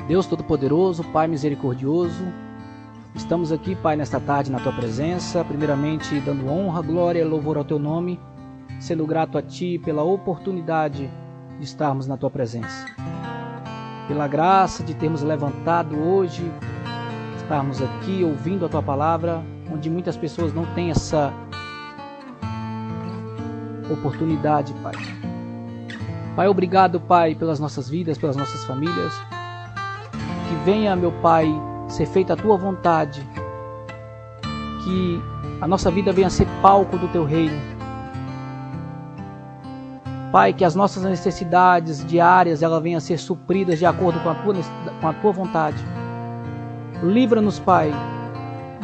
Deus Todo-Poderoso, Pai Misericordioso, estamos aqui, Pai, nesta tarde na Tua presença, primeiramente dando honra, glória e louvor ao Teu nome, sendo grato a Ti pela oportunidade de estarmos na Tua presença, pela graça de termos levantado hoje, estarmos aqui ouvindo a Tua palavra, onde muitas pessoas não têm essa oportunidade, Pai. Pai, obrigado, Pai, pelas nossas vidas, pelas nossas famílias. Que venha, meu Pai, ser feita a Tua vontade. Que a nossa vida venha ser palco do Teu reino. Pai, que as nossas necessidades diárias elas venham a ser supridas de acordo com a Tua vontade. Livra-nos, Pai,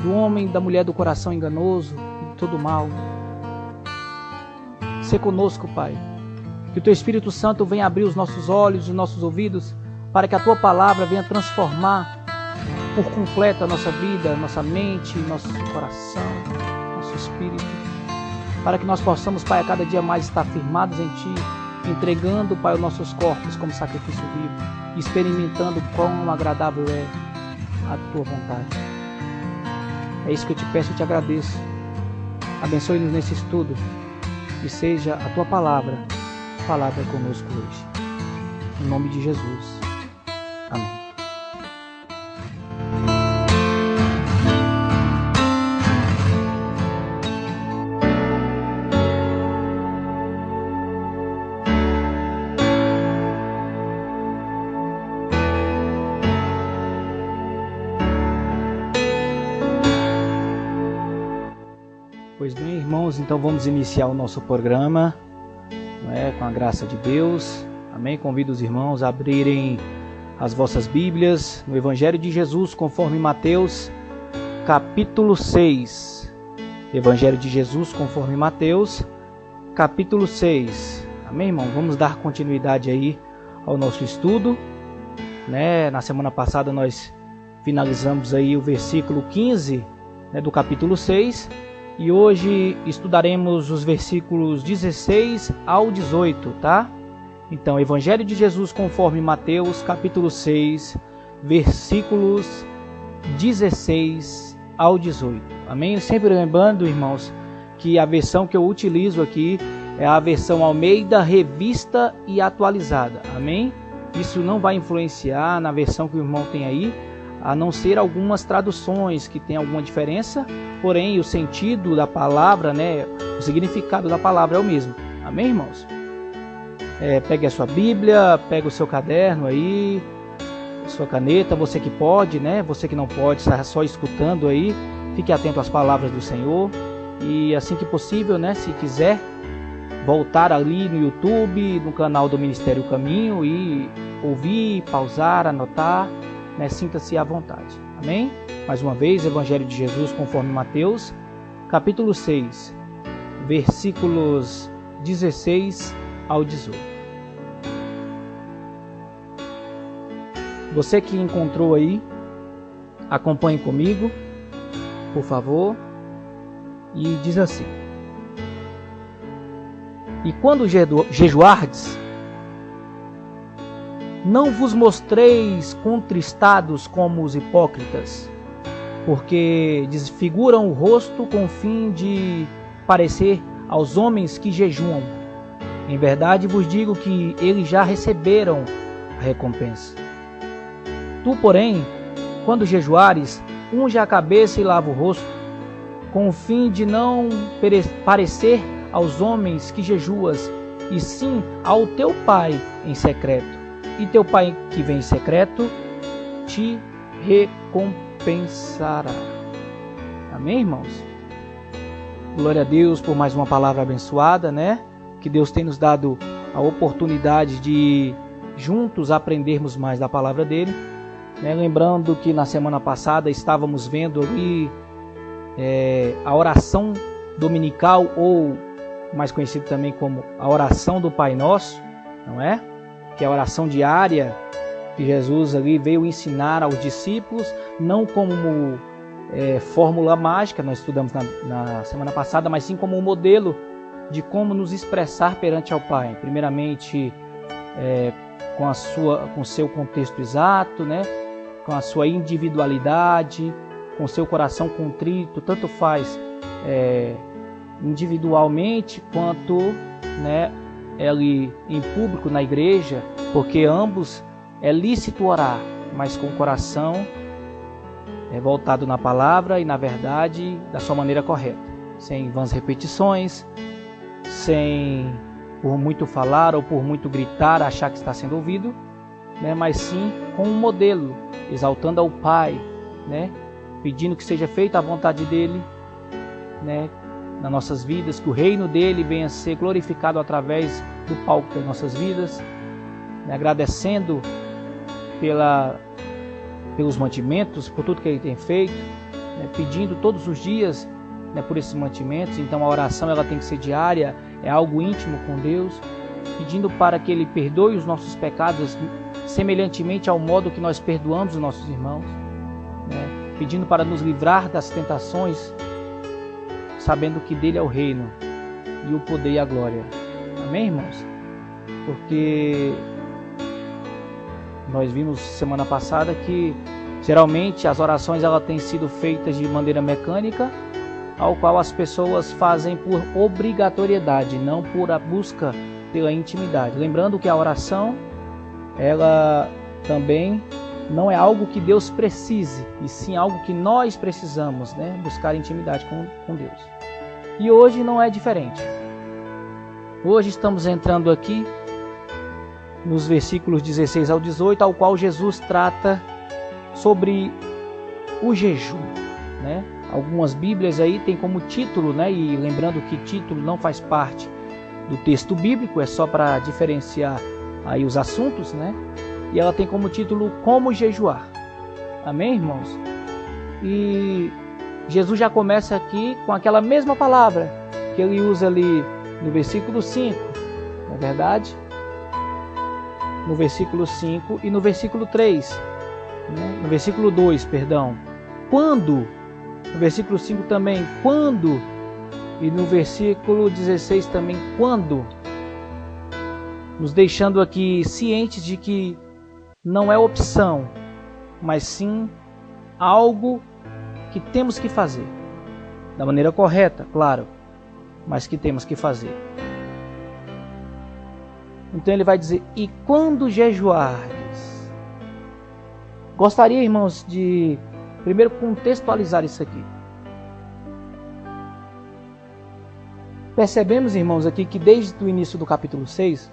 do homem, da mulher do coração enganoso e de todo mal. Sê conosco, Pai. Que o Teu Espírito Santo venha abrir os nossos olhos e os nossos ouvidos para que a Tua palavra venha transformar por completo a nossa vida, nossa mente, nosso coração, nosso espírito. Para que nós possamos, Pai, a cada dia mais estar firmados em Ti, entregando, Pai, os nossos corpos como sacrifício vivo, experimentando quão agradável é a Tua vontade. É isso que eu te peço e te agradeço. Abençoe-nos nesse estudo e seja a Tua palavra falada conosco hoje. Em nome de Jesus. Amém. Pois bem, irmãos, então vamos iniciar o nosso programa, com a graça de Deus. Amém? Convido os irmãos a abrirem as vossas Bíblias no Evangelho de Jesus, conforme Mateus, capítulo 6. Evangelho de Jesus, conforme Mateus, capítulo 6. Amém, irmão? Vamos dar continuidade aí ao nosso estudo. Na semana passada nós finalizamos aí o versículo 15, do capítulo 6. E hoje estudaremos os versículos 16 ao 18, tá? Então, Evangelho de Jesus conforme Mateus, capítulo 6, versículos 16 ao 18. Amém? Sempre lembrando, irmãos, que a versão que eu utilizo aqui é a versão Almeida, revista e atualizada. Amém? Isso não vai influenciar na versão que o irmão tem aí, a não ser algumas traduções que tem alguma diferença, porém o sentido da palavra, o significado da palavra é o mesmo. Amém, irmãos? Pegue a sua Bíblia, pegue o seu caderno aí, sua caneta, você que pode, você que não pode, está só escutando aí, fique atento às palavras do Senhor e assim que possível, se quiser, voltar ali no YouTube, no canal do Ministério Caminho e ouvir, pausar, anotar, sinta-se à vontade. Amém? Mais uma vez, Evangelho de Jesus conforme Mateus, capítulo 6, versículos 16 ao 18. Você que encontrou aí, acompanhe comigo, por favor, e diz assim: E quando jejuardes, não vos mostreis contristados como os hipócritas, porque desfiguram o rosto com o fim de parecer aos homens que jejuam. Em verdade vos digo que eles já receberam a recompensa. Tu, porém, quando jejuares, unge a cabeça e lava o rosto, com o fim de não parecer aos homens que jejuas, e sim ao teu Pai em secreto. E teu Pai que vem em secreto te recompensará. Amém, irmãos? Glória a Deus por mais uma palavra abençoada, Que Deus tem nos dado a oportunidade de juntos aprendermos mais da palavra dele. Lembrando que na semana passada estávamos vendo ali a oração dominical, ou mais conhecido também como a oração do Pai Nosso, não é? Que é a oração diária que Jesus ali veio ensinar aos discípulos, não como fórmula mágica, nós estudamos na semana passada, mas sim como um modelo de como nos expressar perante ao Pai. Primeiramente, com seu contexto exato, né? Com a sua individualidade, com seu coração contrito, tanto faz individualmente quanto, né, ele em público na igreja, porque ambos é lícito orar, mas com o coração voltado na palavra e na verdade da sua maneira correta, sem vãs repetições, sem por muito falar ou por muito gritar achar que está sendo ouvido, né, mas sim com um modelo, exaltando ao Pai, né, pedindo que seja feita a vontade dele, né, nas nossas vidas, que o reino dele venha a ser glorificado através do palco das nossas vidas, né, agradecendo pelos mantimentos, por tudo que ele tem feito, né, pedindo todos os dias, né, por esses mantimentos. Então a oração ela tem que ser diária, é algo íntimo com Deus, pedindo para que ele perdoe os nossos pecados semelhantemente ao modo que nós perdoamos os nossos irmãos, né, pedindo para nos livrar das tentações, sabendo que dele é o reino e o poder e a glória. Amém, irmãos? Porque nós vimos semana passada que geralmente as orações elas têm sido feitas de maneira mecânica, ao qual as pessoas fazem por obrigatoriedade, não por a busca pela intimidade. Lembrando que a oração ela também não é algo que Deus precise, e sim algo que nós precisamos, né? Buscar intimidade com Deus. E hoje não é diferente. Hoje estamos entrando aqui nos versículos 16 ao 18, ao qual Jesus trata sobre o jejum, né? Algumas Bíblias aí tem como título, né? E lembrando que título não faz parte do texto bíblico, é só para diferenciar aí os assuntos, né? E ela tem como título Como Jejuar. Amém, irmãos? E Jesus já começa aqui com aquela mesma palavra que ele usa ali no versículo 5, não é verdade? No versículo 5 e no versículo 3, né? No versículo 2, perdão. Quando? No versículo 5 também, quando? E no versículo 16 também, quando? Nos deixando aqui cientes de que não é opção, mas sim algo que temos que fazer. Da maneira correta, claro, mas que temos que fazer. Então ele vai dizer, e quando jejuardes? Gostaria, irmãos, de primeiro contextualizar isso aqui. Percebemos, irmãos, aqui que desde o início do capítulo 6,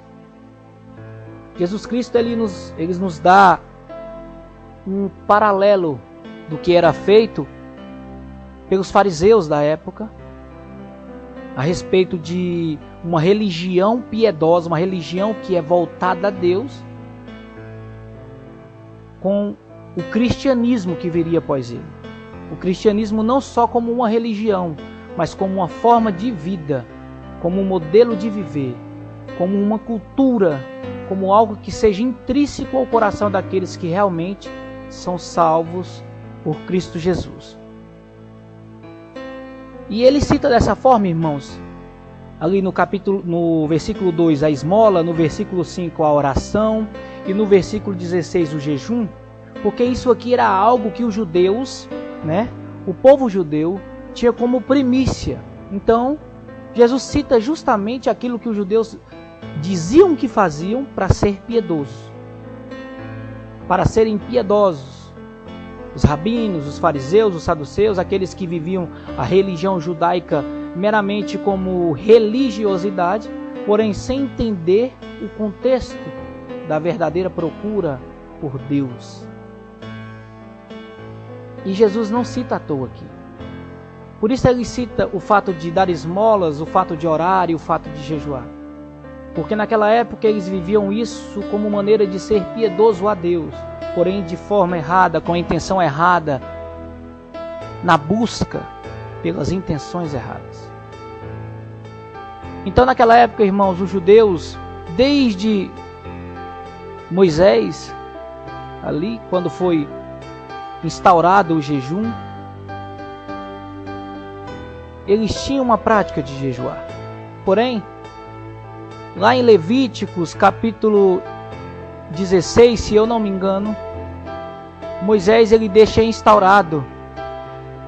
Jesus Cristo ele nos dá um paralelo do que era feito pelos fariseus da época a respeito de uma religião piedosa, uma religião que é voltada a Deus, com o cristianismo que viria após ele. O cristianismo não só como uma religião, mas como uma forma de vida, como um modelo de viver, como uma cultura, como algo que seja intrínseco ao coração daqueles que realmente são salvos por Cristo Jesus. E ele cita dessa forma, irmãos, ali no versículo 2 a esmola, no versículo 5 a oração e no versículo 16 o jejum, porque isso aqui era algo que os judeus, né, o povo judeu, tinha como primícia. Então, Jesus cita justamente aquilo que os judeus diziam que faziam para ser piedosos, para serem piedosos. Os rabinos, os fariseus, os saduceus, aqueles que viviam a religião judaica meramente como religiosidade, porém sem entender o contexto da verdadeira procura por Deus. E Jesus não cita à toa aqui. Por isso ele cita o fato de dar esmolas, o fato de orar e o fato de jejuar. Porque naquela época eles viviam isso como maneira de ser piedoso a Deus, porém de forma errada, com a intenção errada, na busca pelas intenções erradas. Então naquela época, irmãos, os judeus, desde Moisés, ali quando foi instaurado o jejum, eles tinham uma prática de jejuar. Porém, lá em Levíticos, capítulo 16, se eu não me engano, Moisés ele deixa instaurado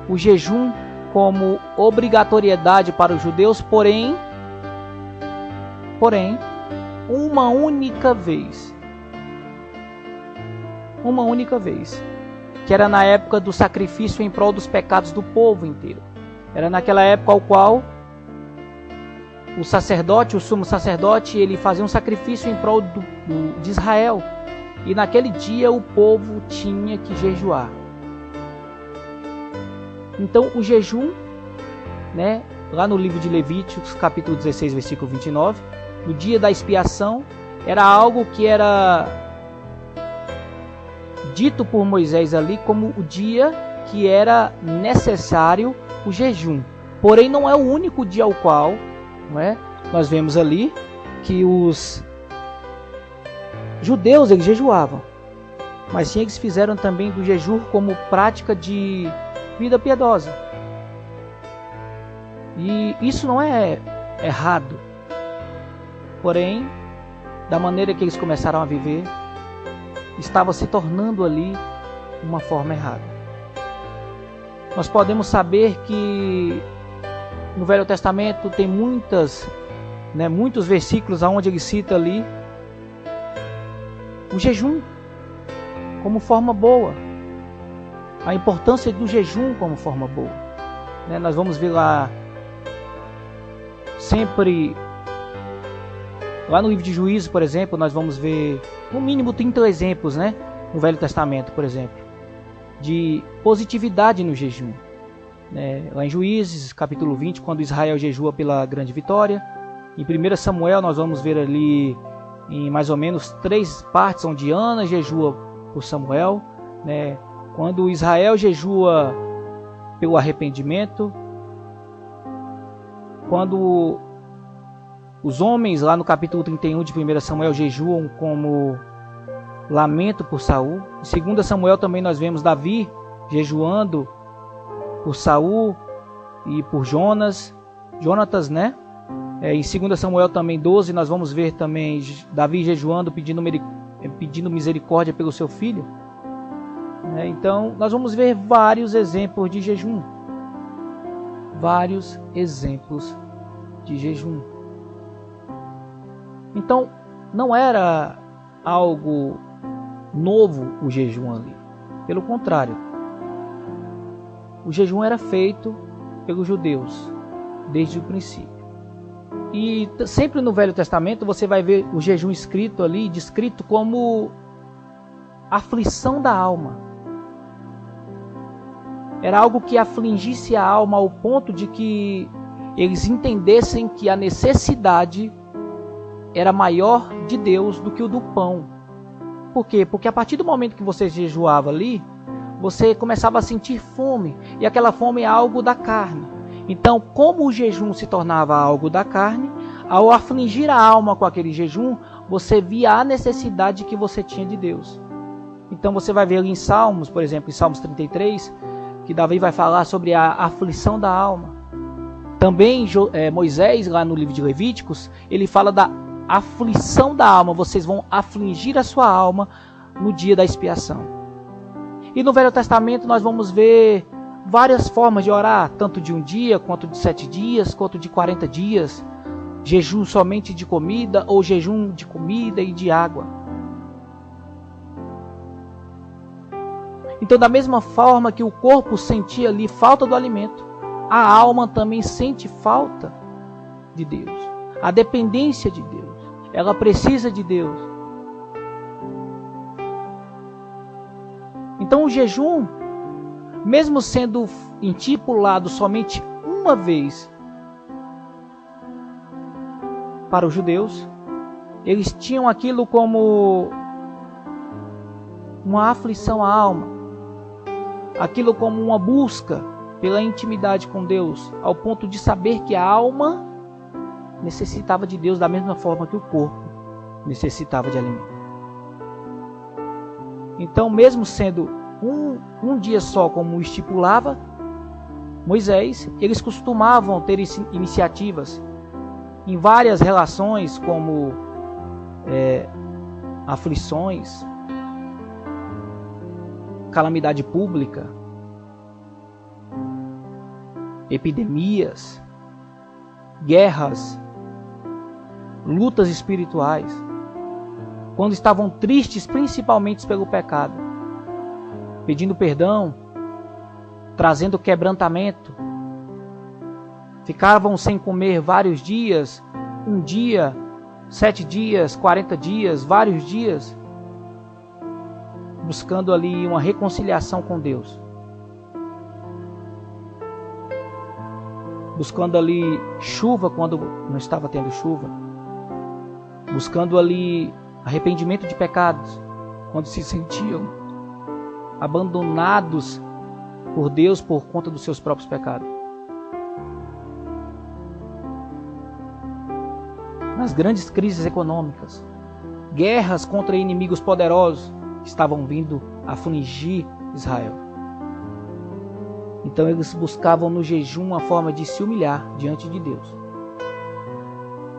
o jejum como obrigatoriedade para os judeus, porém, uma única vez, que era na época do sacrifício em prol dos pecados do povo inteiro. Era naquela época ao qual o sacerdote, o sumo sacerdote, ele fazia um sacrifício em prol de Israel. E naquele dia o povo tinha que jejuar. Então o jejum, né, lá no livro de Levíticos, capítulo 16, versículo 29, no dia da expiação, era algo que era dito por Moisés ali como o dia que era necessário o jejum. Porém não é o único dia ao qual, não é, nós vemos ali que os judeus eles jejuavam, mas sim eles fizeram também do jejum como prática de vida piedosa. E isso não é errado. Porém, da maneira que eles começaram a viver, estava se tornando ali uma forma errada. Nós podemos saber que no Velho Testamento tem muitos versículos onde ele cita ali o jejum como forma boa, a importância do jejum como forma boa. Nós vamos ver lá sempre, lá no livro de Juízes, por exemplo, nós vamos ver no mínimo 30 exemplos, no Velho Testamento, por exemplo, de positividade no jejum. Lá em Juízes, capítulo 20, quando Israel jejua pela grande vitória. Em 1 Samuel, nós vamos ver ali em mais ou menos 3 partes, onde Ana jejua por Samuel, quando Israel jejua pelo arrependimento, quando os homens lá no capítulo 31 de 1 Samuel jejuam como lamento por Saul. Em 2 Samuel também nós vemos Davi jejuando por Saul e por Jonatas, Em 2 Samuel também 12 nós vamos ver também Davi jejuando, pedindo misericórdia pelo seu filho. Então nós vamos ver vários exemplos de jejum. Então não era algo novo o jejum ali. Pelo contrário, o jejum era feito pelos judeus desde o princípio. E sempre no Velho Testamento você vai ver o jejum escrito ali, descrito como aflição da alma. Era algo que afligisse a alma ao ponto de que eles entendessem que a necessidade era maior de Deus do que o do pão. Por quê? Porque a partir do momento que você jejuava ali, você começava a sentir fome, e aquela fome é algo da carne. Então, como o jejum se tornava algo da carne, ao afligir a alma com aquele jejum, você via a necessidade que você tinha de Deus. Então você vai ver ali em Salmos, por exemplo, em Salmos 33, que Davi vai falar sobre a aflição da alma. Também Moisés, lá no livro de Levíticos, ele fala da aflição da alma. Vocês vão afligir a sua alma no dia da expiação. E no Velho Testamento nós vamos ver várias formas de orar, tanto de um dia, quanto de 7 dias, quanto de 40 dias. Jejum somente de comida, ou jejum de comida e de água. Então, da mesma forma que o corpo sentia ali falta do alimento, a alma também sente falta de Deus. A dependência de Deus. Ela precisa de Deus. Então o jejum, mesmo sendo estipulado somente uma vez para os judeus, eles tinham aquilo como uma aflição à alma, aquilo como uma busca pela intimidade com Deus, ao ponto de saber que a alma necessitava de Deus da mesma forma que o corpo necessitava de alimento. Então, mesmo sendo um dia só, como estipulava Moisés, eles costumavam ter iniciativas em várias relações, como aflições, calamidade pública, epidemias, guerras, lutas espirituais, quando estavam tristes principalmente pelo pecado, pedindo perdão, trazendo quebrantamento, ficavam sem comer vários dias, um dia, 7 dias, 40 dias, vários dias, buscando ali uma reconciliação com Deus, buscando ali chuva quando não estava tendo chuva, buscando ali arrependimento de pecados, quando se sentiam abandonados por Deus por conta dos seus próprios pecados. Nas grandes crises econômicas, guerras contra inimigos poderosos que estavam vindo afligir Israel. Então eles buscavam no jejum uma forma de se humilhar diante de Deus.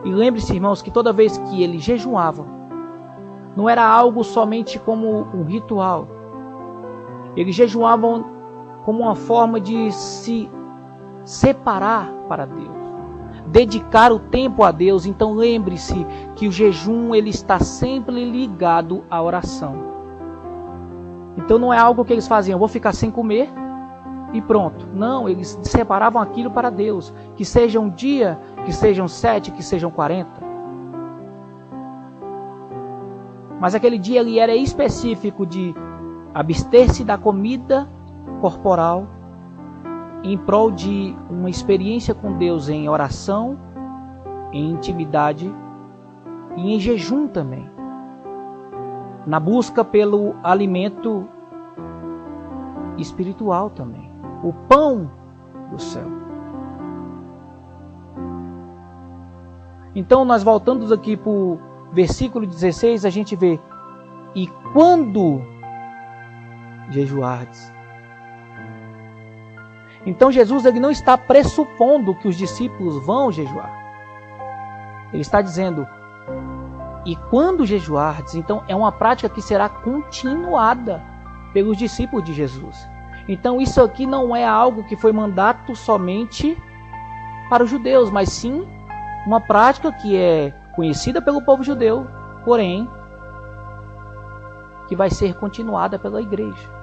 E lembre-se, irmãos, que toda vez que eles jejuavam, não era algo somente como um ritual. Eles jejuavam como uma forma de se separar para Deus, dedicar o tempo a Deus. Então lembre-se que o jejum ele está sempre ligado à oração. Então não é algo que eles faziam, vou ficar sem comer e pronto. Não, eles separavam aquilo para Deus. Que seja um dia, que sejam 7, que sejam 40. Mas aquele dia ele era específico de abster-se da comida corporal em prol de uma experiência com Deus em oração, em intimidade e em jejum também. Na busca pelo alimento espiritual também. O pão do céu. Então nós voltamos aqui para o versículo 16, a gente vê: e quando jejuardes. Então Jesus ele não está pressupondo que os discípulos vão jejuar. Ele está dizendo: e quando jejuardes. Então é uma prática que será continuada pelos discípulos de Jesus. Então isso aqui não é algo que foi mandato somente para os judeus, mas sim uma prática que é conhecida pelo povo judeu, porém que vai ser continuada pela igreja.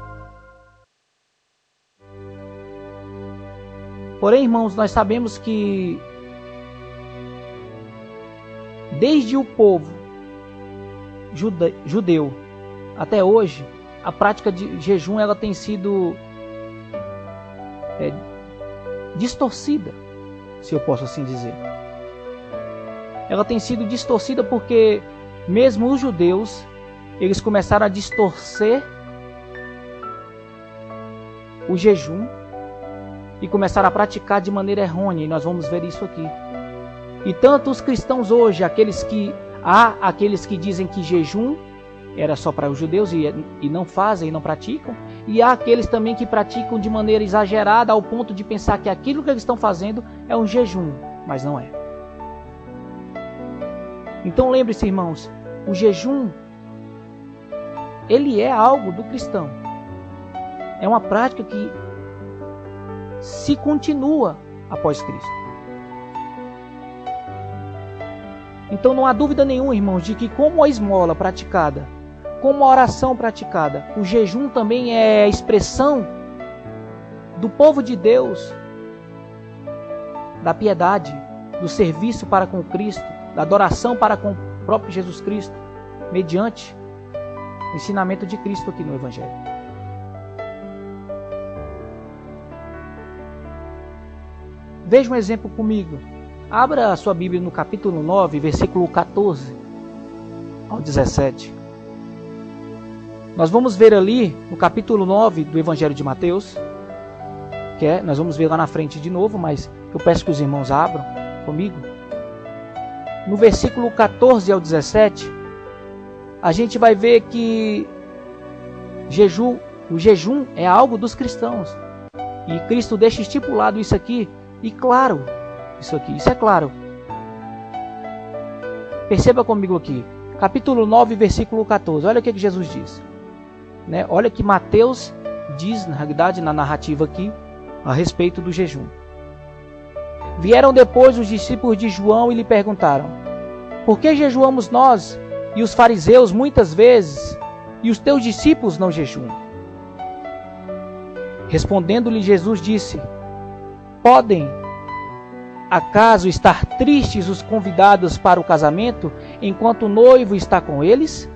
Porém, irmãos, nós sabemos que desde o povo judeu até hoje, a prática de jejum ela tem sido distorcida, se eu posso assim dizer. Ela tem sido distorcida porque mesmo os judeus, eles começaram a distorcer o jejum e começaram a praticar de maneira errônea, e nós vamos ver isso aqui. E tanto os cristãos hoje, aqueles que dizem que jejum era só para os judeus e não fazem e não praticam, e há aqueles também que praticam de maneira exagerada ao ponto de pensar que aquilo que eles estão fazendo é um jejum, mas não é. Então lembre-se, irmãos, o jejum ele é algo do cristão. É uma prática que se continua após Cristo. Então não há dúvida nenhuma, irmãos, de que como a esmola praticada, como a oração praticada, o jejum também é a expressão do povo de Deus, da piedade, do serviço para com Cristo, da adoração para com o próprio Jesus Cristo, mediante o ensinamento de Cristo aqui no Evangelho. Veja um exemplo comigo. Abra a sua Bíblia no capítulo 9, versículo 14 ao 17. Nós vamos ver ali no capítulo 9 do Evangelho de Mateus, nós vamos ver lá na frente de novo, mas eu peço que os irmãos abram comigo. No versículo 14 ao 17, a gente vai ver que o jejum é algo dos cristãos. E Cristo deixa estipulado isso aqui, e claro, isso é claro. Perceba comigo aqui, capítulo 9, versículo 14. Olha o que Jesus diz. Né? Olha que Mateus diz, na realidade, na narrativa aqui, a respeito do jejum. Vieram depois os discípulos de João e lhe perguntaram: por que jejuamos nós e os fariseus muitas vezes, e os teus discípulos não jejuam? Respondendo-lhe Jesus disse: podem acaso estar tristes os convidados para o casamento, enquanto o noivo está com eles?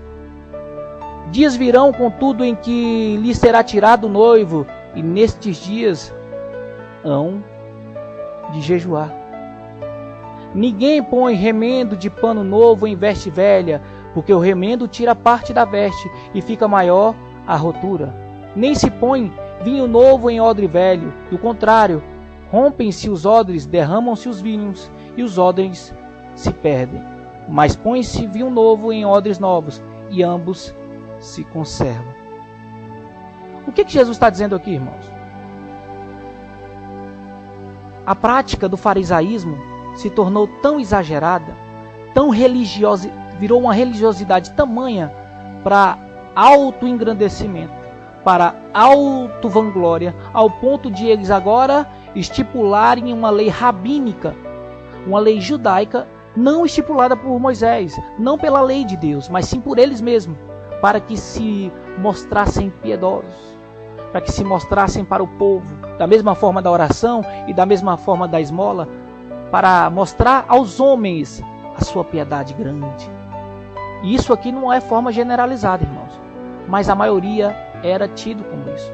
Dias virão, contudo, em que lhe será tirado o noivo, e nestes dias hão de jejuar. Ninguém põe remendo de pano novo em veste velha, porque o remendo tira parte da veste e fica maior a rotura. Nem se põe vinho novo em odre velho, do contrário, rompem-se os odres, derramam-se os vinhos, e os odres se perdem. Mas põe-se vinho novo em odres novos, e ambos se conservam. O que Jesus está dizendo aqui, irmãos? A prática do farisaísmo se tornou tão exagerada, tão religiosa, virou uma religiosidade tamanha para auto-engrandecimento, para auto-vanglória, ao ponto de eles agora estipularem uma lei rabínica, uma lei judaica, não estipulada por Moisés, não pela lei de Deus, mas sim por eles mesmos, para que se mostrassem piedosos, para que se mostrassem para o povo, da mesma forma da oração e da mesma forma da esmola, para mostrar aos homens a sua piedade grande. E isso aqui não é forma generalizada, irmãos, mas a maioria era tido como isso.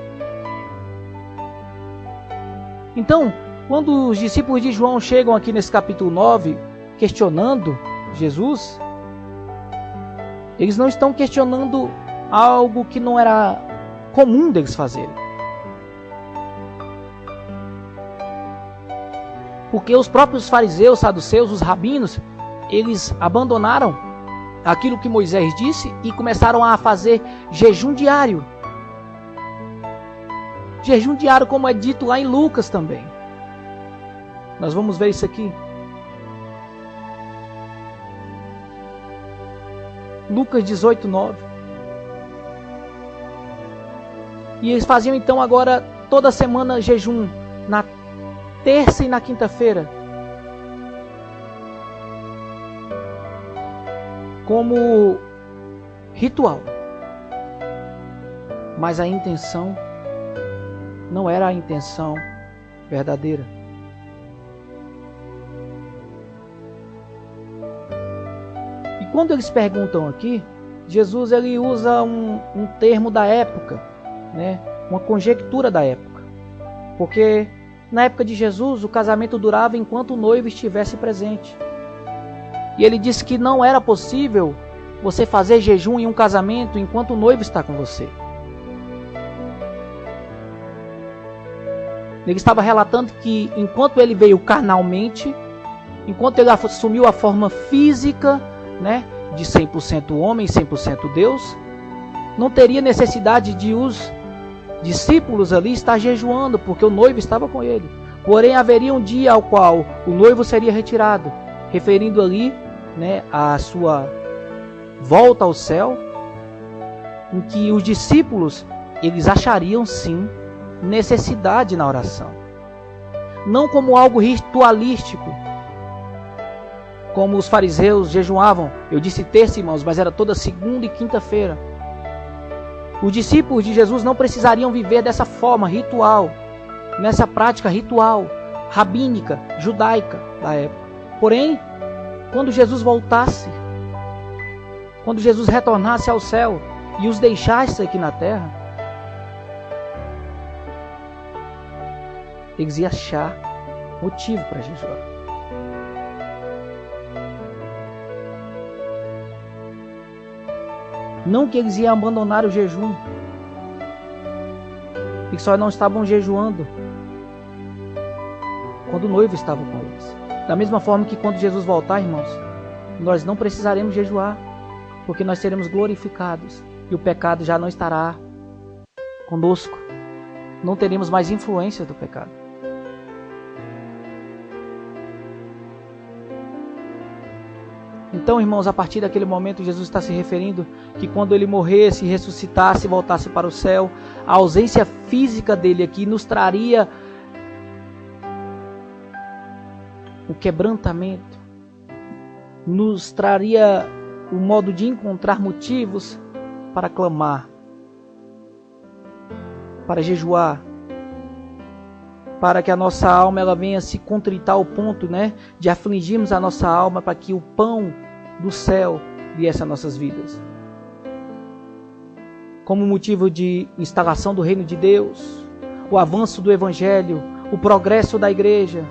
Então, quando os discípulos de João chegam aqui nesse capítulo 9, questionando Jesus, eles não estão questionando algo que não era comum deles fazerem. Porque os próprios fariseus, saduceus, os rabinos, eles abandonaram aquilo que Moisés disse e começaram a fazer jejum diário. Jejum diário, como é dito lá em Lucas também. Nós vamos ver isso aqui. Lucas 18, 9. E eles faziam então agora toda semana jejum, na terça e na quinta-feira, como ritual. Mas a intenção não era a intenção verdadeira. E quando eles perguntam aqui, Jesus ele usa um termo da época, né? Uma conjectura da época. Porque na época de Jesus o casamento durava enquanto o noivo estivesse presente. E ele disse que não era possível você fazer jejum em um casamento enquanto o noivo está com você. Ele estava relatando que enquanto ele veio carnalmente, enquanto ele assumiu a forma física, né, de 100% homem, 100% Deus, não teria necessidade de os discípulos ali estar jejuando, porque o noivo estava com ele. Porém, haveria um dia ao qual o noivo seria retirado, referindo ali, né, a sua volta ao céu, em que os discípulos eles achariam sim necessidade na oração, não como algo ritualístico, como os fariseus jejuavam. Eu disse terça, irmãos, mas era toda segunda e quinta-feira. Os discípulos de Jesus não precisariam viver dessa forma ritual, nessa prática ritual, rabínica, judaica da época. Porém, quando Jesus voltasse, quando Jesus retornasse ao céu e os deixasse aqui na terra, eles iam achar motivo para jejuar. Não que eles iam abandonar o jejum, e que só não estavam jejuando quando o noivo estava com eles. Da mesma forma que quando Jesus voltar, irmãos, nós não precisaremos jejuar, porque nós seremos glorificados e o pecado já não estará conosco. Não teremos mais influência do pecado. Então, irmãos, a partir daquele momento, Jesus está se referindo que quando ele morresse, ressuscitasse, voltasse para o céu, a ausência física dele aqui nos traria o quebrantamento, nos traria o modo de encontrar motivos para clamar, para jejuar, para que a nossa alma ela venha se contritar ao ponto, de afligirmos a nossa alma para que o pão do céu viesse às nossas vidas. Como motivo de instalação do reino de Deus, o avanço do evangelho, o progresso da igreja.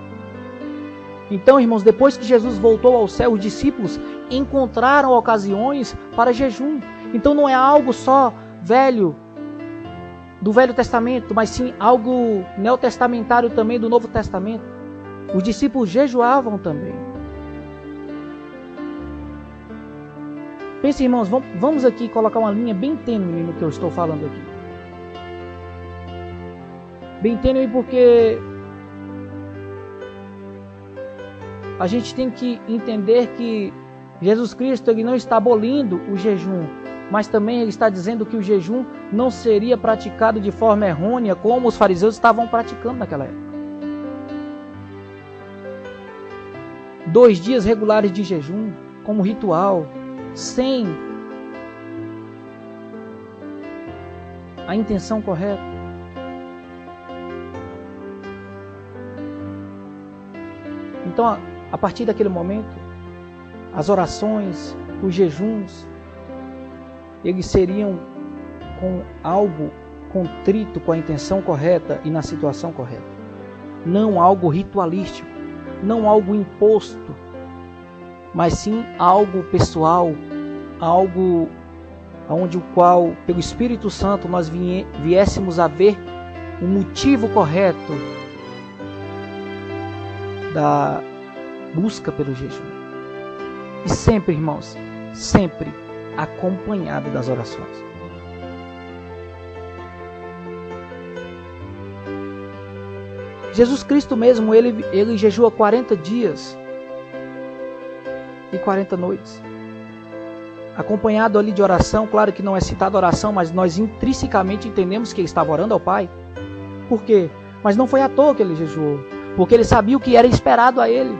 Então, irmãos, depois que Jesus voltou ao céu, os discípulos encontraram ocasiões para jejum. Então não é algo só do Velho Testamento, mas sim algo neotestamentário também do Novo Testamento. Os discípulos jejuavam também. Pense, irmãos, vamos aqui colocar uma linha bem tênue no que eu estou falando aqui. Bem tênue porque a gente tem que entender que Jesus Cristo ele não está abolindo o jejum, mas também ele está dizendo que o jejum não seria praticado de forma errônea como os fariseus estavam praticando naquela época. 2 dias regulares de jejum como ritual, sem a intenção correta. Então, a partir daquele momento, as orações, os jejuns, eles seriam com algo contrito, com a intenção correta e na situação correta. Não algo ritualístico, não algo imposto, mas sim algo pessoal, algo onde o qual, pelo Espírito Santo, nós viéssemos a ver o motivo correto da busca pelo jejum. E sempre, irmãos, sempre acompanhado das orações. Jesus Cristo mesmo, ele jejua 40 dias e 40 noites. Acompanhado ali de oração, claro que não é citada oração, mas nós intrinsecamente entendemos que ele estava orando ao Pai. Por quê? Mas não foi à toa que ele jejuou, porque ele sabia o que era esperado a ele.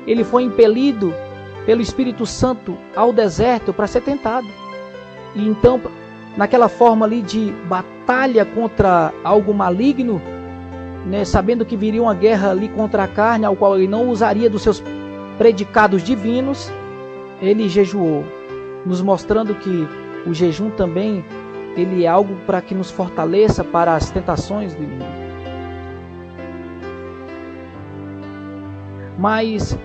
Ele foi impelido pelo Espírito Santo ao deserto para ser tentado. E então, naquela forma ali de batalha contra algo maligno, sabendo que viria uma guerra ali contra a carne, ao qual ele não usaria dos seus predicados divinos, ele jejuou, nos mostrando que o jejum também ele é algo para que nos fortaleça para as tentações do inimigo. Mas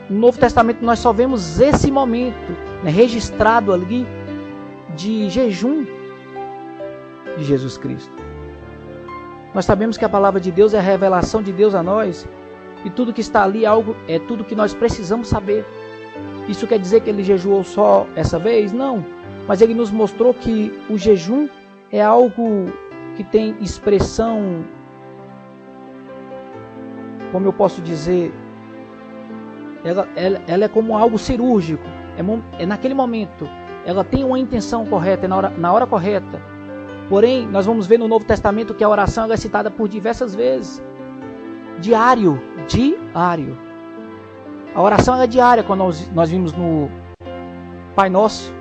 no Novo Testamento nós só vemos esse momento registrado ali de jejum de Jesus Cristo. Nós sabemos que a palavra de Deus é a revelação de Deus a nós, e tudo que está ali é tudo que nós precisamos saber. Isso quer dizer que ele jejuou só essa vez? Não. Mas ele nos mostrou que o jejum é algo que tem expressão, como eu posso dizer, ela é como algo cirúrgico. É naquele momento. Ela tem uma intenção correta, na hora correta. Porém, nós vamos ver no Novo Testamento que a oração é citada por diversas vezes. Diário. A oração é diária, quando nós vimos no Pai Nosso,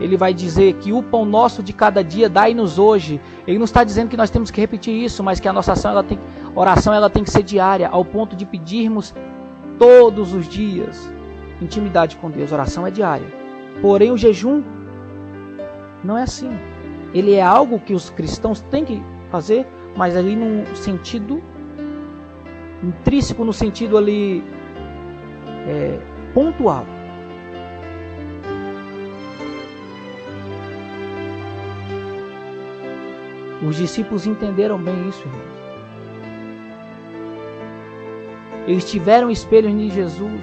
Ele vai dizer que o pão nosso de cada dia dai-nos hoje. Ele não está dizendo que nós temos que repetir isso, mas que a nossa oração ela tem que ser diária, ao ponto de pedirmos todos os dias intimidade com Deus. A oração é diária. Porém, o jejum não é assim. Ele é algo que os cristãos têm que fazer, mas ali num sentido intrínseco, no sentido ali pontual. Os discípulos entenderam bem isso, irmãos. Eles tiveram espelhos em Jesus.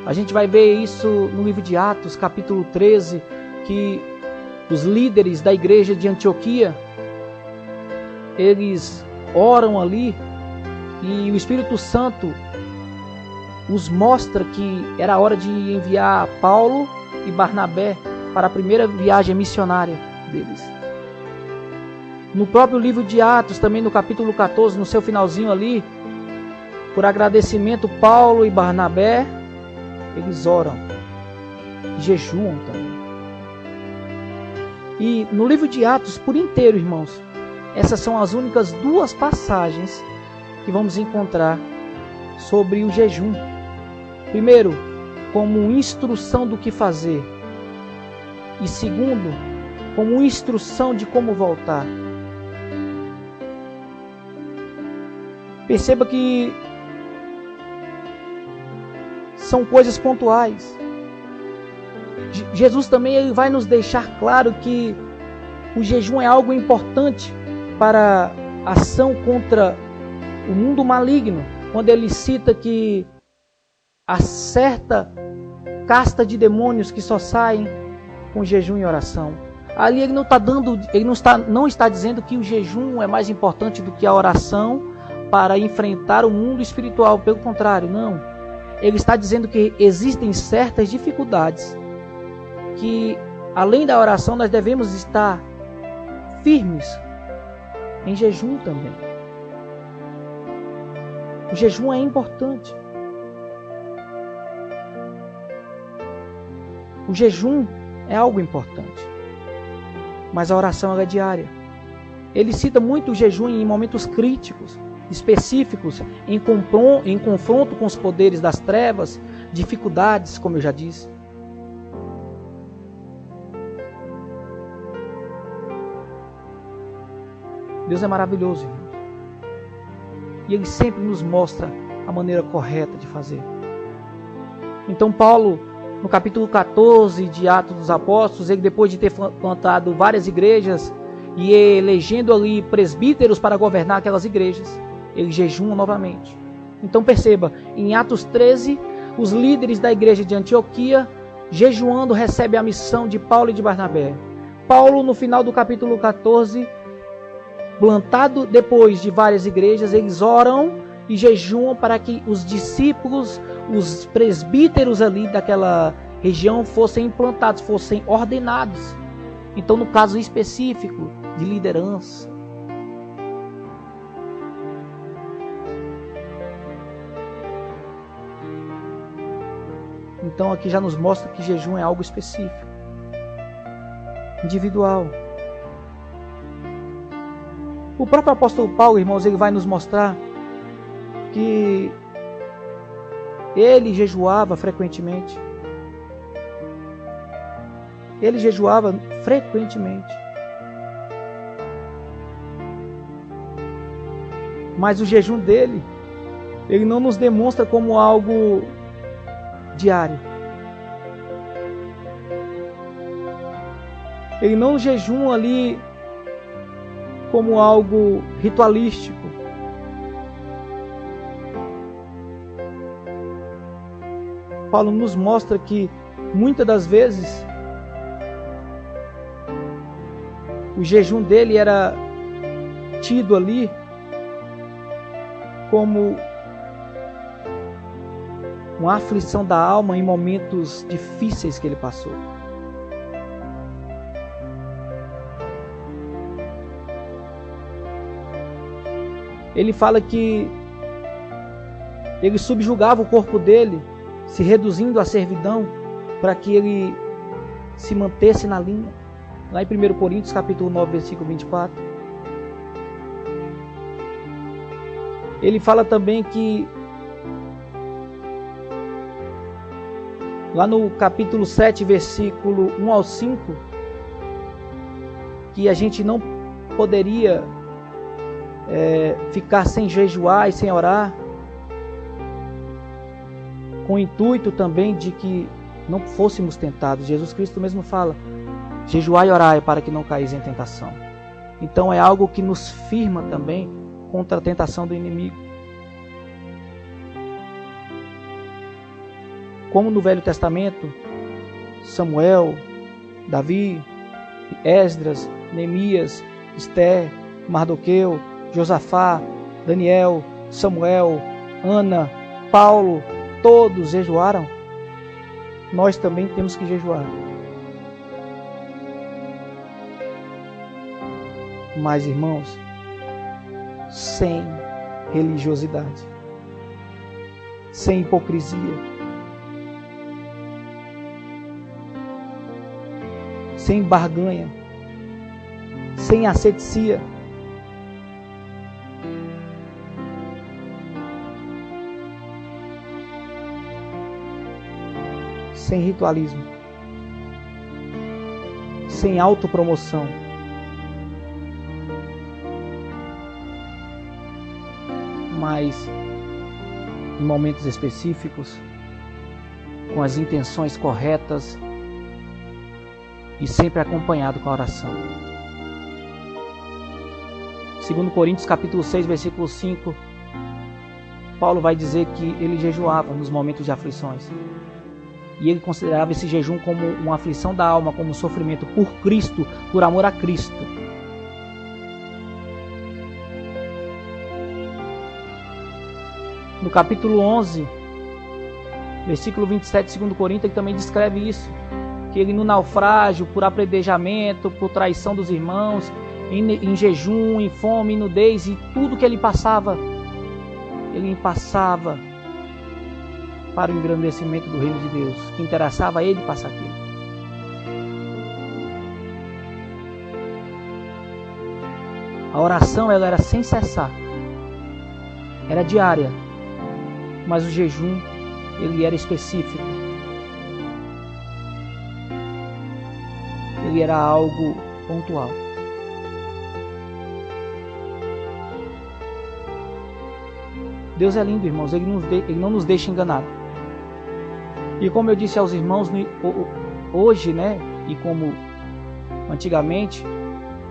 A gente vai ver isso no livro de Atos, capítulo 13, que os líderes da igreja de Antioquia, eles oram ali E o Espírito Santo nos mostra que era hora de enviar Paulo e Barnabé para a primeira viagem missionária deles. No próprio livro de Atos, também no capítulo 14, no seu finalzinho ali, por agradecimento, Paulo e Barnabé, eles oram, jejuam também. E no livro de Atos, por inteiro, irmãos, essas são as únicas duas passagens que vamos encontrar sobre o jejum. Primeiro, como instrução do que fazer. E segundo, como instrução de como voltar. Perceba que são coisas pontuais. Jesus também ele vai nos deixar claro que o jejum é algo importante para a ação contra o mundo maligno, quando ele cita que há certa casta de demônios que só saem com jejum e oração. Ali ele não está dizendo que o jejum é mais importante do que a oração para enfrentar o mundo espiritual, pelo contrário, não. Ele está dizendo que existem certas dificuldades que, além da oração, nós devemos estar firmes em jejum também. O jejum é importante. O jejum é algo importante. Mas a oração é diária. Ele cita muito o jejum em momentos críticos, específicos, em confronto com os poderes das trevas, dificuldades, como eu já disse. Deus é maravilhoso, irmãos. E Ele sempre nos mostra a maneira correta de fazer. Então Paulo, no capítulo 14 de Atos dos Apóstolos, ele depois de ter plantado várias igrejas e elegendo ali presbíteros para governar aquelas igrejas, ele jejuma novamente. Então perceba, em Atos 13, os líderes da igreja de Antioquia, jejuando, recebem a missão de Paulo e de Barnabé. Paulo, no final do capítulo 14, plantado depois de várias igrejas, eles oram e jejuam para que os discípulos, os presbíteros ali daquela região fossem implantados, fossem ordenados. Então, no caso específico de liderança. Então, aqui já nos mostra que jejum é algo específico, individual. O próprio apóstolo Paulo, irmãos, ele vai nos mostrar que ele jejuava frequentemente. Ele jejuava frequentemente. Mas o jejum dele, ele não nos demonstra como algo diário. Ele não jejuma ali como algo ritualístico. Paulo nos mostra que muitas das vezes o jejum dele era tido ali como uma aflição da alma em momentos difíceis que ele passou. Ele fala que ele subjugava o corpo dele, se reduzindo à servidão, para que ele se mantesse na linha. Lá em 1 Coríntios capítulo 9, versículo 24. Ele fala também que lá no capítulo 7, versículo 1 ao 5, que a gente não poderia ficar sem jejuar e sem orar, com o intuito também de que não fôssemos tentados. Jesus Cristo mesmo fala: jejuai e orai para que não caís em tentação. Então é algo que nos firma também contra a tentação do inimigo. Como no Velho Testamento, Samuel, Davi, Esdras, Neemias, Esther, Mardoqueu, Josafá, Daniel, Samuel, Ana, Paulo, todos jejuaram. Nós também temos que jejuar. Mas, irmãos, sem religiosidade, sem hipocrisia, sem barganha, sem ascetia. Sem ritualismo, sem autopromoção, mas em momentos específicos, com as intenções corretas e sempre acompanhado com a oração. 2 Coríntios capítulo 6, versículo 5, Paulo vai dizer que ele jejuava nos momentos de aflições. E ele considerava esse jejum como uma aflição da alma, como um sofrimento por Cristo, por amor a Cristo. No capítulo 11, versículo 27 de 2 Coríntios, ele também descreve isso. Que ele no naufrágio, por apredejamento, por traição dos irmãos, em jejum, em fome, em nudez, e tudo que ele passava para o engrandecimento do reino de Deus, que interessava a ele passar aquilo. A oração ela era sem cessar, era diária, mas o jejum ele era específico, ele era algo pontual. Deus é lindo, irmãos, ele não nos deixa enganar. E como eu disse aos irmãos, hoje, né, e como antigamente,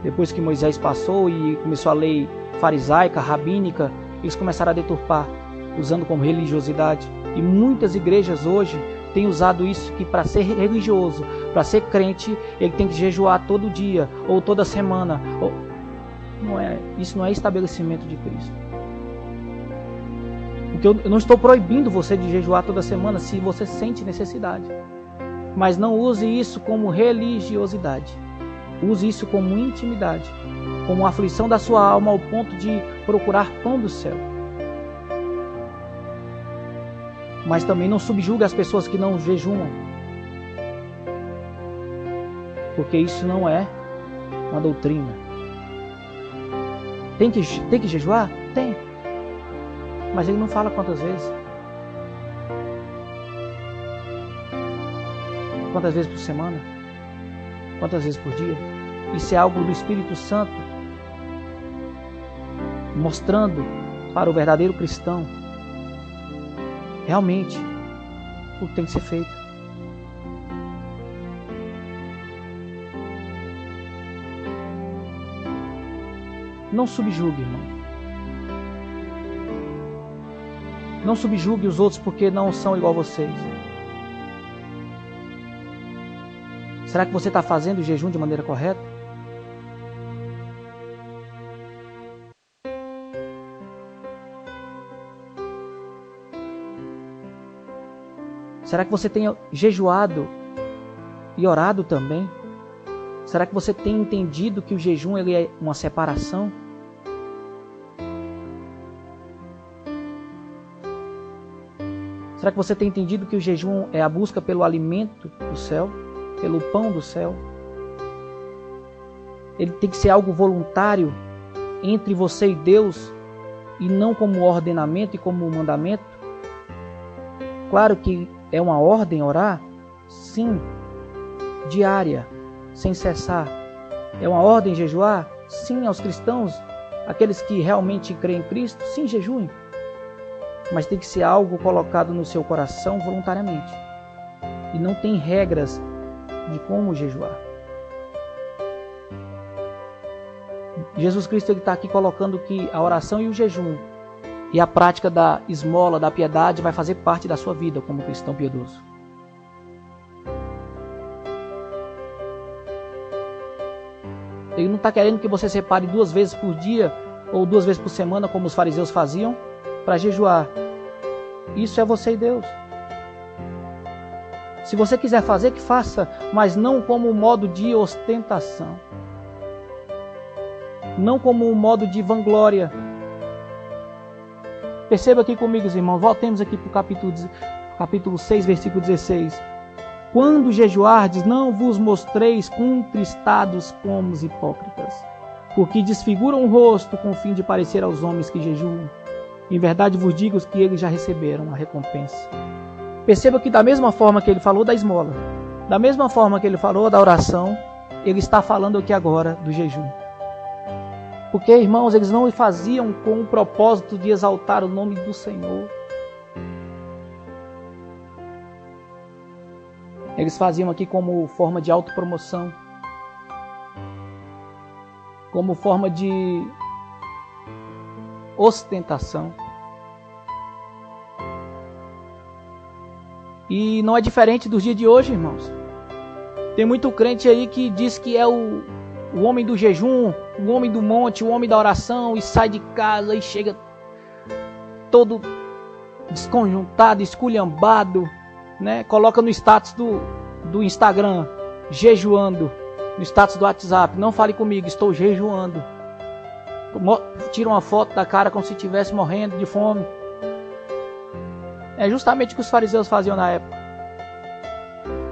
depois que Moisés passou e começou a lei farisaica, rabínica, eles começaram a deturpar, usando como religiosidade. E muitas igrejas hoje têm usado isso, que para ser religioso, para ser crente, ele tem que jejuar todo dia, ou toda semana. Isso não é estabelecimento de Cristo. Porque eu não estou proibindo você de jejuar toda semana se você sente necessidade. Mas não use isso como religiosidade. Use isso como intimidade, como aflição da sua alma ao ponto de procurar pão do céu. Mas também não subjugue as pessoas que não jejuam. Porque isso não é uma doutrina. Tem que jejuar? Tem. Mas ele não fala quantas vezes. Quantas vezes por semana? Quantas vezes por dia? Isso é algo do Espírito Santo mostrando para o verdadeiro cristão realmente o que tem que ser feito. Não subjugue, irmão. Não subjugue os outros porque não são igual a vocês. Será que você está fazendo o jejum de maneira correta? Será que você tem jejuado e orado também? Será que você tem entendido que o jejum ele é uma separação? Será que você tem entendido que o jejum é a busca pelo alimento do céu, pelo pão do céu? Ele tem que ser algo voluntário entre você e Deus e não como ordenamento e como mandamento? Claro que é uma ordem orar, sim, diária, sem cessar. É uma ordem jejuar? Sim, aos cristãos, aqueles que realmente creem em Cristo, sim, jejuem. Mas tem que ser algo colocado no seu coração voluntariamente. E não tem regras de como jejuar. Jesus Cristo está aqui colocando que a oração e o jejum e a prática da esmola, da piedade vai fazer parte da sua vida como cristão piedoso. Ele não está querendo que você separe 2 vezes por dia ou 2 vezes por semana como os fariseus faziam para jejuar. Isso é você e Deus. Se você quiser fazer, que faça, mas não como um modo de ostentação. Não como um modo de vanglória. Perceba aqui comigo, irmãos. Voltemos aqui para o capítulo 6, versículo 16. Quando jejuardes, não vos mostreis contristados como os hipócritas, porque desfiguram o rosto com o fim de parecer aos homens que jejuam. Em verdade vos digo que eles já receberam a recompensa. Perceba que da mesma forma que ele falou da esmola, da mesma forma que ele falou da oração, ele está falando aqui agora do jejum. Porque, irmãos, eles não faziam com o propósito de exaltar o nome do Senhor. Eles faziam aqui como forma de autopromoção, como forma de ostentação. E não é diferente dos dias de hoje, irmãos. Tem muito crente aí que diz que é o homem do jejum, o homem do monte, o homem da oração, e sai de casa e chega todo desconjuntado, esculhambado, né? Coloca no status do Instagram, jejuando, no status do WhatsApp, não fale comigo, estou jejuando. Tira uma foto da cara como se estivesse morrendo de fome. É justamente o que os fariseus faziam na época.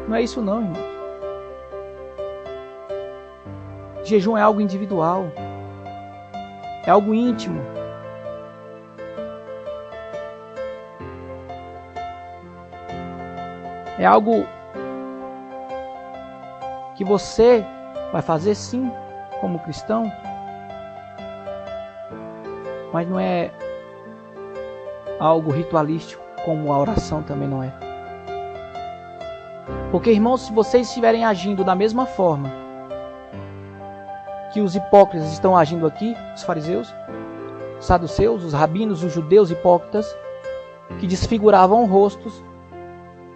Não é isso não, irmão. Jejum é algo individual. É algo íntimo. É algo que você vai fazer sim, como cristão. Mas não é algo ritualístico, como a oração também não é. Porque, irmãos, se vocês estiverem agindo da mesma forma que os hipócritas estão agindo aqui, os fariseus, os saduceus, os rabinos, os judeus hipócritas, que desfiguravam rostos,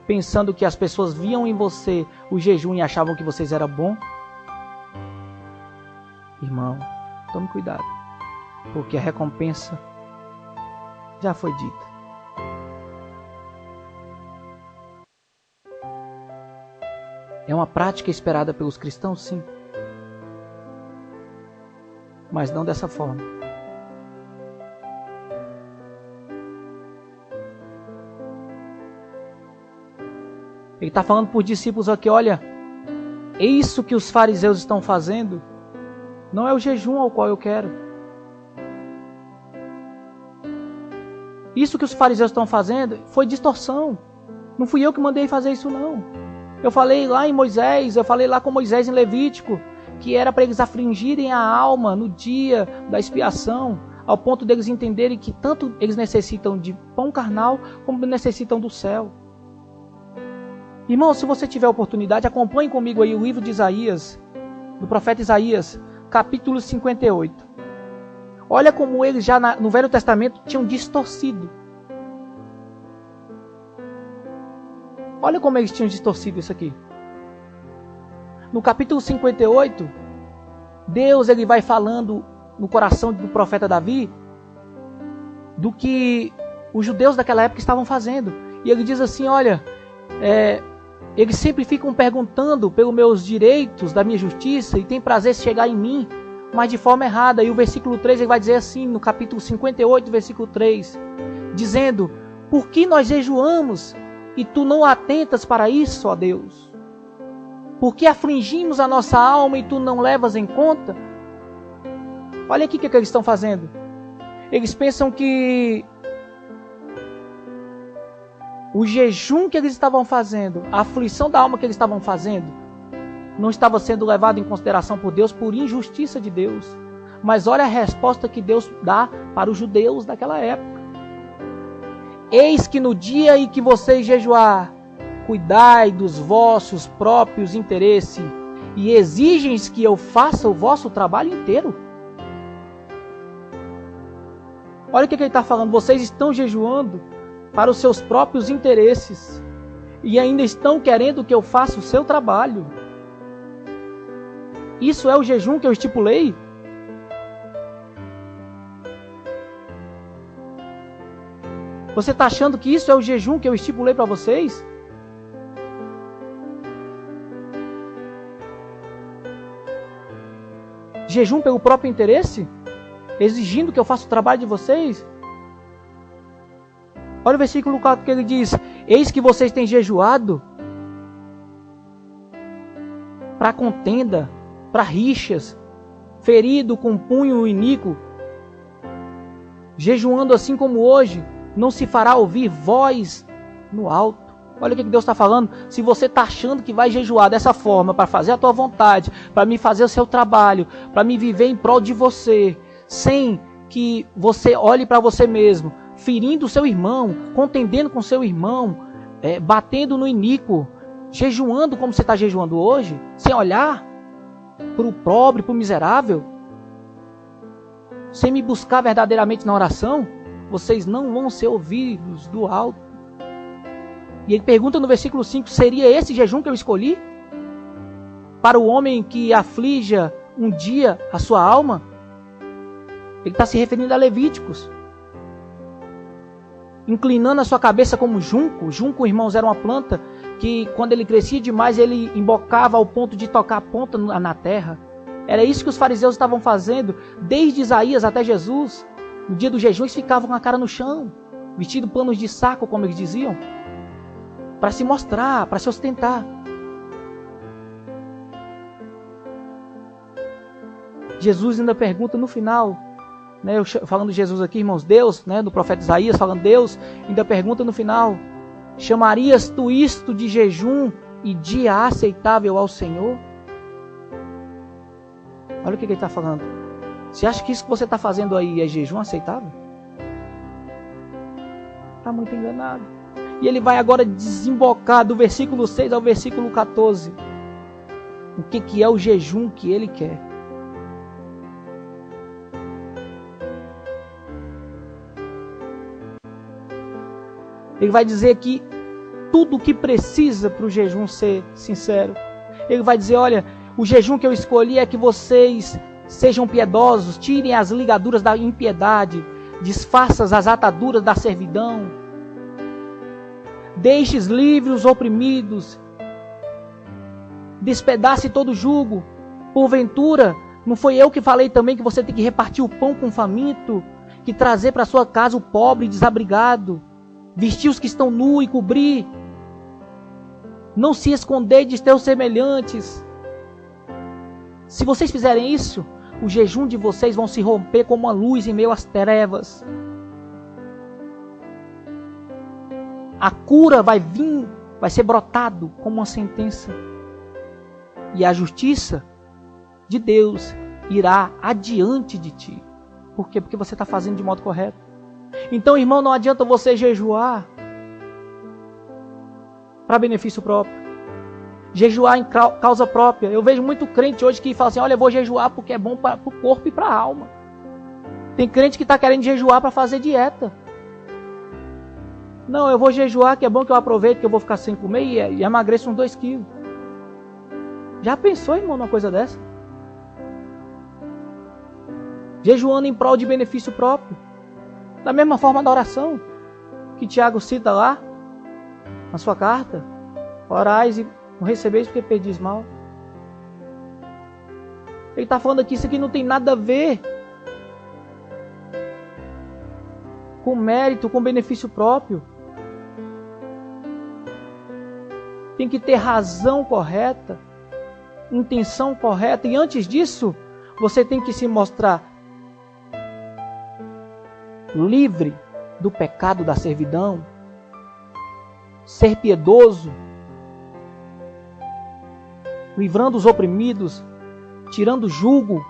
pensando que as pessoas viam em você o jejum e achavam que vocês eram bons. Irmão, tome cuidado, porque a recompensa já foi dita. É uma prática esperada pelos cristãos, sim. Mas não dessa forma. Ele está falando para os discípulos aqui, olha, isso que os fariseus estão fazendo não é o jejum ao qual eu quero. Isso que os fariseus estão fazendo foi distorção. Não fui eu que mandei fazer isso, não. Eu falei lá em Moisés, eu falei lá com Moisés em Levítico, que era para eles afligirem a alma no dia da expiação, ao ponto deles entenderem que tanto eles necessitam de pão carnal, como necessitam do céu. Irmão, se você tiver oportunidade, acompanhe comigo aí o livro de Isaías, do profeta Isaías, capítulo 58. Olha como eles já no Velho Testamento tinham distorcido. Olha como eles tinham distorcido isso aqui. No capítulo 58, Deus ele vai falando no coração do profeta Davi do que os judeus daquela época estavam fazendo. E ele diz assim, olha, eles sempre ficam perguntando pelos meus direitos, da minha justiça, e tem prazer em chegar em mim, mas de forma errada. E o versículo 3 ele vai dizer assim, no capítulo 58, versículo 3, dizendo, por que nós jejuamos e tu não atentas para isso, ó Deus? Por que afligimos a nossa alma e tu não levas em conta? Olha aqui o que eles estão fazendo. Eles pensam que o jejum que eles estavam fazendo, a aflição da alma que eles estavam fazendo, não estava sendo levado em consideração por Deus por injustiça de Deus. Mas olha a resposta que Deus dá para os judeus daquela época. Eis que no dia em que vocês jejuar, cuidai dos vossos próprios interesses e exigeis que eu faça o vosso trabalho inteiro. Olha o que ele está falando. Vocês estão jejuando para os seus próprios interesses e ainda estão querendo que eu faça o seu trabalho. Isso é o jejum que eu estipulei? Você está achando que isso é o jejum que eu estipulei para vocês? Jejum pelo próprio interesse? Exigindo que eu faça o trabalho de vocês? Olha o versículo 4 que ele diz: eis que vocês têm jejuado para contenda, para rixas, ferido com punho iníquo, jejuando assim como hoje, não se fará ouvir voz no alto. Olha o que Deus está falando. Se você está achando que vai jejuar dessa forma, para fazer a tua vontade, para me fazer o seu trabalho, para me viver em prol de você, sem que você olhe para você mesmo, ferindo o seu irmão, contendendo com o seu irmão, batendo no iníquo, jejuando como você está jejuando hoje, sem olhar para o pobre, para o miserável, sem me buscar verdadeiramente na oração, vocês não vão ser ouvidos do alto. E ele pergunta no versículo 5, seria esse jejum que eu escolhi? Para o homem que aflija um dia a sua alma? Ele está se referindo a Levíticos. Inclinando a sua cabeça como junco. Junco, irmãos, era uma planta que quando ele crescia demais, ele embocava ao ponto de tocar a ponta na terra. Era isso que os fariseus estavam fazendo, desde Isaías até Jesus. No dia do jejum, eles ficavam com a cara no chão, vestindo panos de saco, como eles diziam, para se mostrar, para se ostentar. Jesus ainda pergunta no final, né, falando de Jesus aqui, irmãos, Deus, né, do profeta Isaías, falando Deus, ainda pergunta no final: chamarias tu isto de jejum e dia aceitável ao Senhor? Olha o que ele está falando. Você acha que isso que você está fazendo aí é jejum aceitável? Está muito enganado. E ele vai agora desembocar do versículo 6 ao versículo 14. O que é o jejum que ele quer? Ele vai dizer que tudo o que precisa para o jejum ser sincero. Ele vai dizer, olha, o jejum que eu escolhi é que vocês sejam piedosos, tirem as ligaduras da impiedade, desfaçam as ataduras da servidão, deixes livres os oprimidos, despedace todo jugo. Porventura, não foi eu que falei também que você tem que repartir o pão com o faminto, que trazer para sua casa o pobre e desabrigado, vestir os que estão nus e cobrir, não se esconder de teus semelhantes. Se vocês fizerem isso, o jejum de vocês vão se romper como uma luz em meio às trevas. A cura vai vir, vai ser brotado como uma sentença. E a justiça de Deus irá adiante de ti. Por quê? Porque você está fazendo de modo correto. Então, irmão, não adianta você jejuar para benefício próprio. Jejuar em causa própria. Eu vejo muito crente hoje que fala assim, olha, eu vou jejuar porque é bom para o corpo e para a alma. Tem crente que está querendo jejuar para fazer dieta. Não, eu vou jejuar que é bom que eu aproveite que eu vou ficar sem comer e emagreço uns 2 quilos. Já pensou, irmão, numa coisa dessa? Jejuando em prol de benefício próprio. Da mesma forma da oração que Tiago cita lá na sua carta. Orais e não recebeis porque pedis mal. Ele está falando aqui, isso aqui não tem nada a ver com mérito, com benefício próprio. Tem que ter razão correta, intenção correta. E antes disso, você tem que se mostrar livre do pecado da servidão, ser piedoso, livrando os oprimidos, tirando o jugo,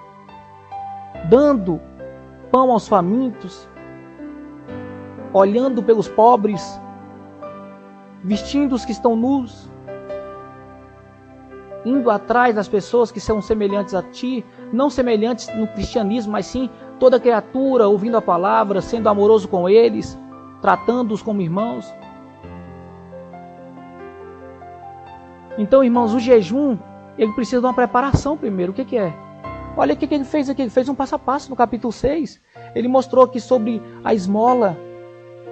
dando pão aos famintos, olhando pelos pobres, vestindo os que estão nus, indo atrás das pessoas que são semelhantes a ti, não semelhantes no cristianismo, mas sim toda criatura, ouvindo a palavra, sendo amoroso com eles, tratando-os como irmãos. Então, irmãos, o jejum, ele precisa de uma preparação primeiro. O que é? Olha o que ele fez aqui. Ele fez um passo a passo no capítulo 6. Ele mostrou aqui sobre a esmola.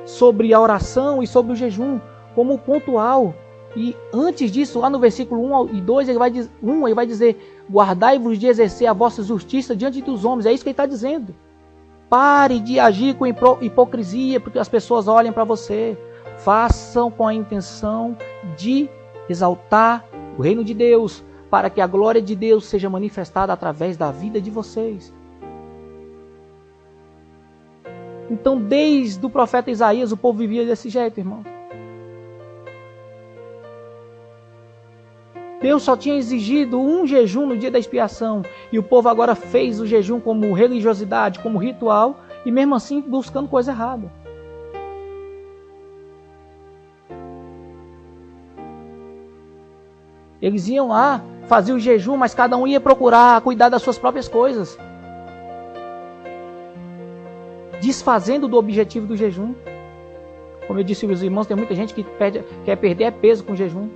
sobre a oração e sobre o jejum como pontual. E antes disso, lá no versículo 1 e 2, ele vai dizer: guardai-vos de exercer a vossa justiça diante dos homens. É isso que ele está dizendo. Pare de agir com hipocrisia, porque as pessoas olham para você. Façam com a intenção de exaltar o reino de Deus, para que a glória de Deus seja manifestada através da vida de vocês. Então, desde o profeta Isaías, o povo vivia desse jeito, irmão. Deus só tinha exigido um jejum no dia da expiação, e o povo agora fez o jejum como religiosidade, como ritual, e mesmo assim buscando coisa errada. Eles iam lá, faziam o jejum, mas cada um ia procurar cuidar das suas próprias coisas, desfazendo do objetivo do jejum. Como eu disse aos irmãos, tem muita gente que quer perder peso com jejum.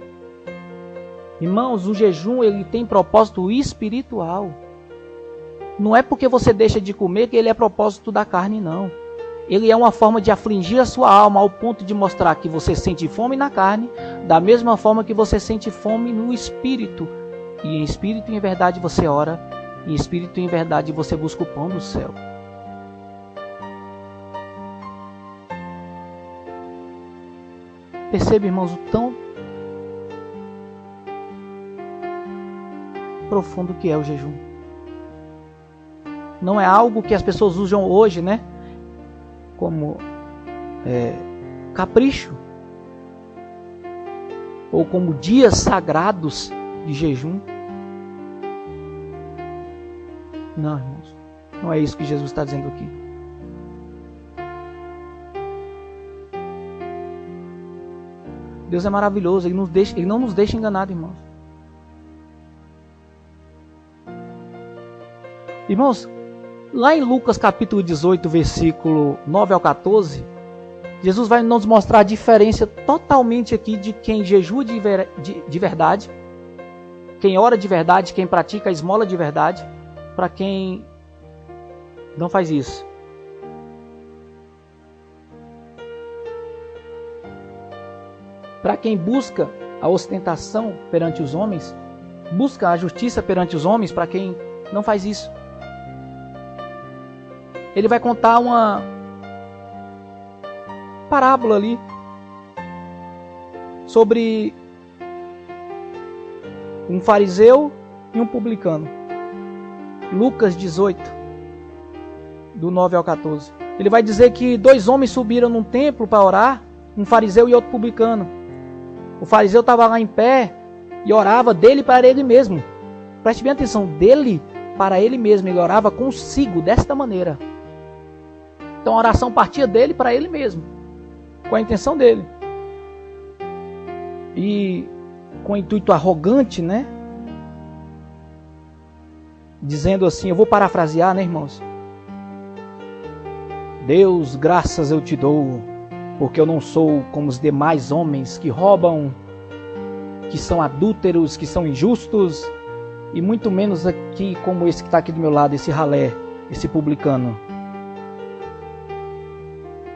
Irmãos, o jejum ele tem propósito espiritual. Não é porque você deixa de comer que ele é propósito da carne, não. Ele é uma forma de afligir a sua alma ao ponto de mostrar que você sente fome na carne, da mesma forma que você sente fome no espírito. E em espírito e em verdade você ora, em espírito e em verdade você busca o pão do céu. Perceba, irmãos, o tão profundo que é o jejum. Não é algo que as pessoas usam hoje, né? Como capricho. Ou como dias sagrados de jejum. Não, irmãos. Não é isso que Jesus está dizendo aqui. Deus é maravilhoso. Ele não nos deixa enganados, irmãos. Irmãos, lá em Lucas capítulo 18, versículo 9 ao 14, Jesus vai nos mostrar a diferença totalmente aqui de quem jejua de verdade, quem ora de verdade, quem pratica a esmola de verdade, para quem não faz isso. Para quem busca a ostentação perante os homens, busca a justiça perante os homens, para quem não faz isso. Ele vai contar uma parábola ali sobre um fariseu e um publicano. Lucas 18, do 9 ao 14. Ele vai dizer que 2 homens subiram num templo para orar, um fariseu e outro publicano. O fariseu estava lá em pé e orava dele para ele mesmo. Preste bem atenção, dele para ele mesmo. Ele orava consigo, desta maneira. Então a oração partia dele para ele mesmo, com a intenção dele. E com o intuito arrogante, né? Dizendo assim, eu vou parafrasear, né, irmãos? Deus, graças eu te dou, porque eu não sou como os demais homens que roubam, que são adúlteros, que são injustos, e muito menos aqui como esse que está aqui do meu lado, esse ralé, esse publicano.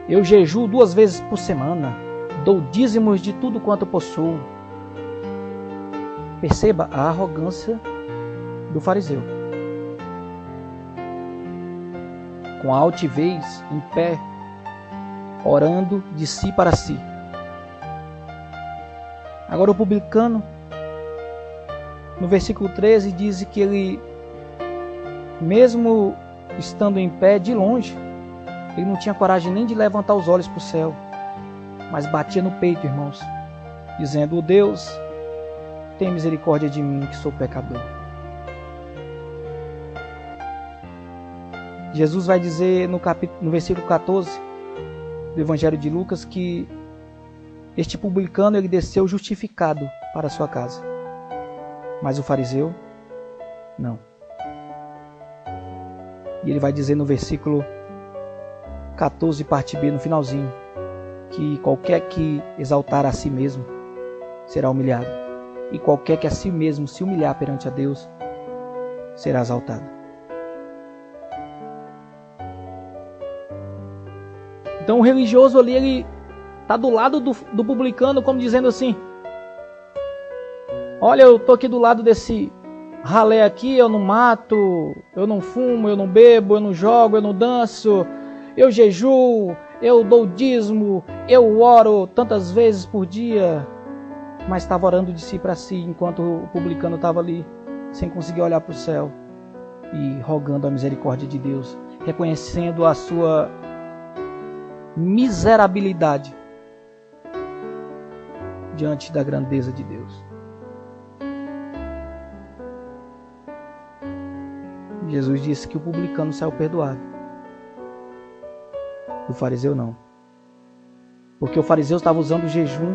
Eu jejuo 2 vezes por semana, dou dízimos de tudo quanto possuo. Perceba a arrogância do fariseu. Com a altivez, em pé, orando de si para si. Agora o publicano, no versículo 13, diz que ele, mesmo estando em pé de longe, ele não tinha coragem nem de levantar os olhos para o céu, mas batia no peito, irmãos, dizendo: "Ó Deus, tem misericórdia de mim, que sou pecador." Jesus vai dizer no versículo 14 do Evangelho de Lucas que este publicano ele desceu justificado para a sua casa, mas o fariseu não. E ele vai dizer no versículo 14, parte B, no finalzinho, que qualquer que exaltar a si mesmo será humilhado, e qualquer que a si mesmo se humilhar perante a Deus será exaltado. Então o religioso ali, ele está do lado do publicano, como dizendo assim: olha, eu estou aqui do lado desse ralé aqui, eu não mato, eu não fumo, eu não bebo, eu não jogo, eu não danço, eu jejuo, eu dou dízimo, eu oro tantas vezes por dia. Mas estava orando de si para si, enquanto o publicano estava ali, sem conseguir olhar para o céu e rogando a misericórdia de Deus, reconhecendo a sua miserabilidade diante da grandeza de Deus. Jesus disse que o publicano saiu perdoado. O fariseu não. Porque o fariseu estava usando o jejum,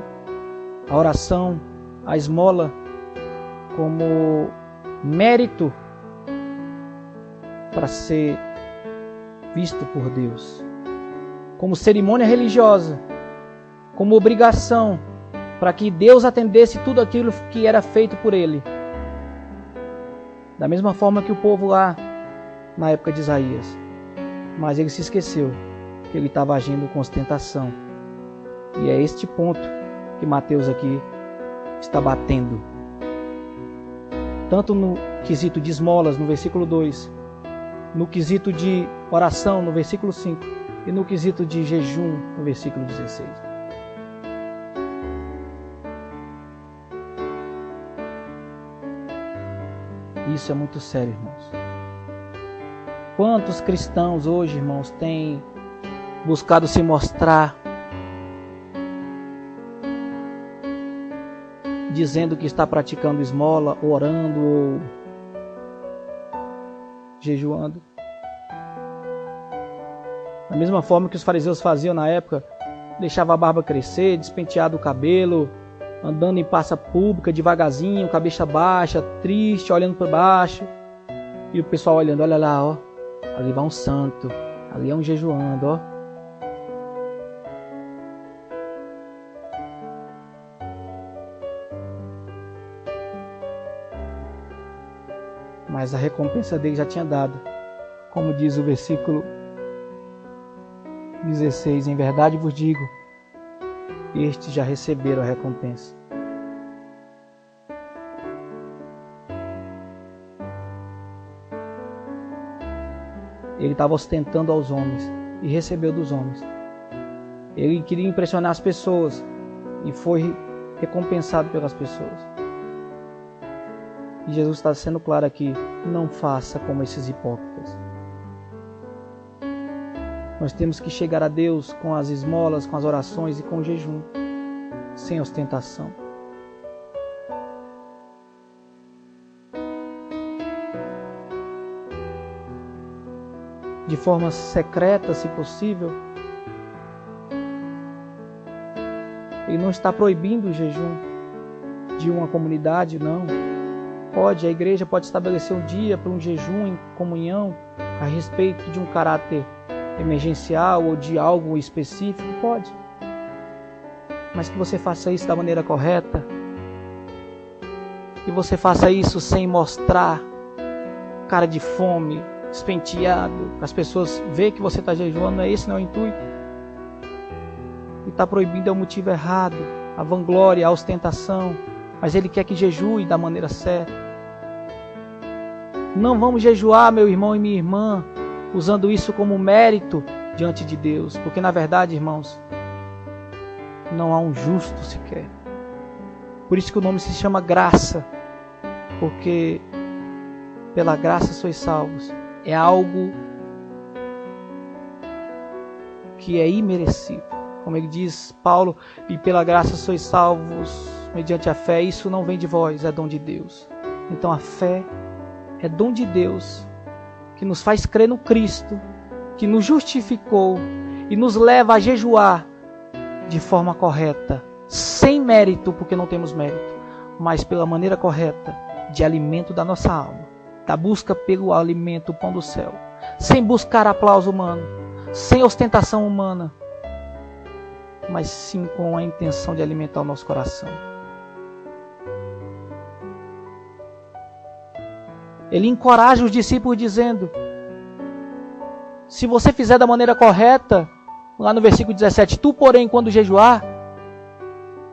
a oração, a esmola como mérito para ser visto por Deus, como cerimônia religiosa, como obrigação para que Deus atendesse tudo aquilo que era feito por ele. Da mesma forma que o povo lá na época de Isaías. Mas ele se esqueceu que ele estava agindo com ostentação. E é este ponto que Mateus aqui está batendo. Tanto no quesito de esmolas, no versículo 2, no quesito de oração, no versículo 5, e no quesito de jejum, no versículo 16. Isso é muito sério, irmãos. Quantos cristãos hoje, irmãos, têm buscado se mostrar dizendo que está praticando esmola, orando ou jejuando? Da mesma forma que os fariseus faziam na época, deixava a barba crescer, despenteado o cabelo, andando em praça pública devagarzinho, cabeça baixa, triste, olhando para baixo. E o pessoal olhando, olha lá, ó, ali vai um santo, ali é um jejuando, ó. Mas a recompensa dele já tinha dado. Como diz o versículo 16, em verdade vos digo, estes já receberam a recompensa. Ele estava ostentando aos homens e recebeu dos homens. Ele queria impressionar as pessoas e foi recompensado pelas pessoas. E Jesus está sendo claro aqui: não faça como esses hipócritas. Nós temos que chegar a Deus com as esmolas, com as orações e com o jejum, sem ostentação. De forma secreta, se possível. Ele não está proibindo o jejum de uma comunidade, não. Pode, a igreja pode estabelecer um dia para um jejum em comunhão a respeito de um caráter emergencial ou de algo específico, pode. Mas que você faça isso da maneira correta. Que você faça isso sem mostrar cara de fome, despenteado, para as pessoas verem que você está jejuando. Não é esse, não é o intuito. E está proibindo é o motivo errado, a vanglória, a ostentação. Mas ele quer que jejue da maneira certa. Não vamos jejuar, meu irmão e minha irmã, usando isso como mérito diante de Deus. Porque na verdade, irmãos, não há um justo sequer. Por isso que o nome se chama graça. Porque pela graça sois salvos. É algo que é imerecido. Como ele diz, Paulo, e pela graça sois salvos mediante a fé. Isso não vem de vós, é dom de Deus. Então a fé é dom de Deus, que nos faz crer no Cristo, que nos justificou e nos leva a jejuar de forma correta, sem mérito, porque não temos mérito, mas pela maneira correta, de alimento da nossa alma, da busca pelo alimento, o pão do céu, sem buscar aplauso humano, sem ostentação humana, mas sim com a intenção de alimentar o nosso coração. Ele encoraja os discípulos dizendo: se você fizer da maneira correta, lá no versículo 17, tu, porém, quando jejuar,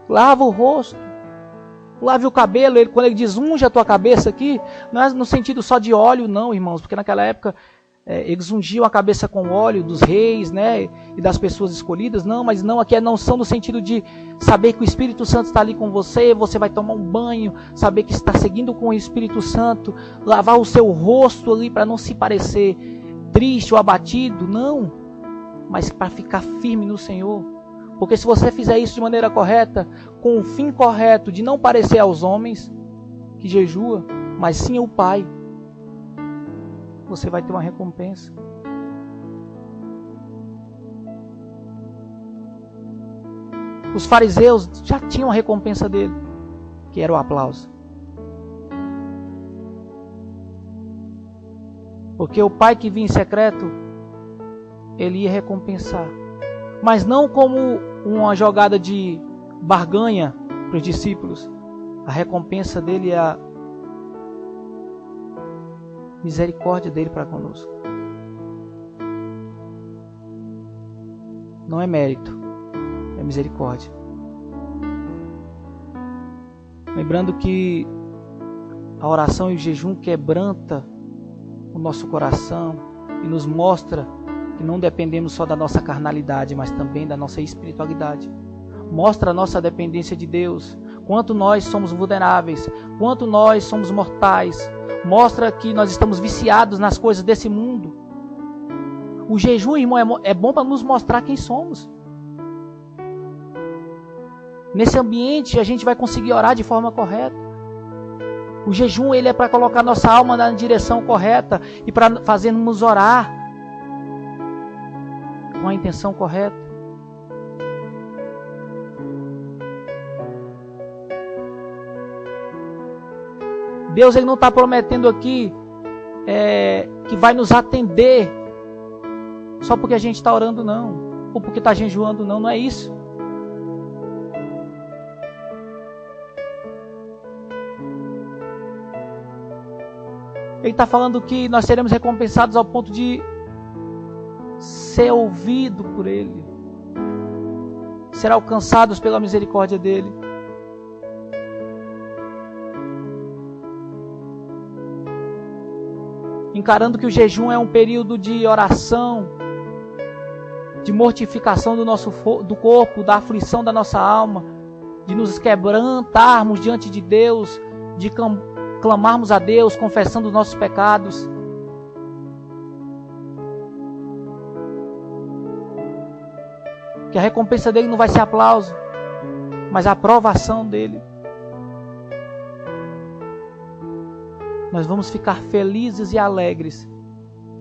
lava o rosto, lave o cabelo. Quando ele diz unge a tua cabeça aqui, não é no sentido só de óleo, não, irmãos, porque naquela época eles ungiam a cabeça com óleo dos reis, né, e das pessoas escolhidas. Não, mas não, aqui é não são no sentido de saber que o Espírito Santo está ali com você, você vai tomar um banho, saber que está seguindo com o Espírito Santo, lavar o seu rosto ali para não se parecer triste ou abatido, não, mas para ficar firme no Senhor. Porque se você fizer isso de maneira correta, com o fim correto de não parecer aos homens que jejua, mas sim ao Pai, você vai ter uma recompensa. Os fariseus já tinham a recompensa dele, que era o aplauso. Porque o Pai que vinha em secreto, ele ia recompensar. Mas não como uma jogada de barganha para os discípulos. A recompensa dele é a misericórdia dele para conosco. Não é mérito, é misericórdia. Lembrando que a oração e o jejum quebranta o nosso coração e nos mostra que não dependemos só da nossa carnalidade, mas também da nossa espiritualidade. Mostra a nossa dependência de Deus, quanto nós somos vulneráveis, quanto nós somos mortais. Mostra que nós estamos viciados nas coisas desse mundo. O jejum, irmão, é bom para nos mostrar quem somos. Nesse ambiente a gente vai conseguir orar de forma correta. O jejum ele é para colocar nossa alma na direção correta e para fazermos orar com a intenção correta. Deus ele não está prometendo aqui que vai nos atender só porque a gente está orando, não. Ou porque está jejuando, não. Não é isso. Ele está falando que nós seremos recompensados ao ponto de ser ouvido por Ele, ser alcançados pela misericórdia dEle. Encarando que o jejum é um período de oração, de mortificação do corpo, da aflição da nossa alma, de nos quebrantarmos diante de Deus, de clamarmos a Deus, confessando os nossos pecados. Que a recompensa dele não vai ser aplauso, mas a aprovação dele. Nós vamos ficar felizes e alegres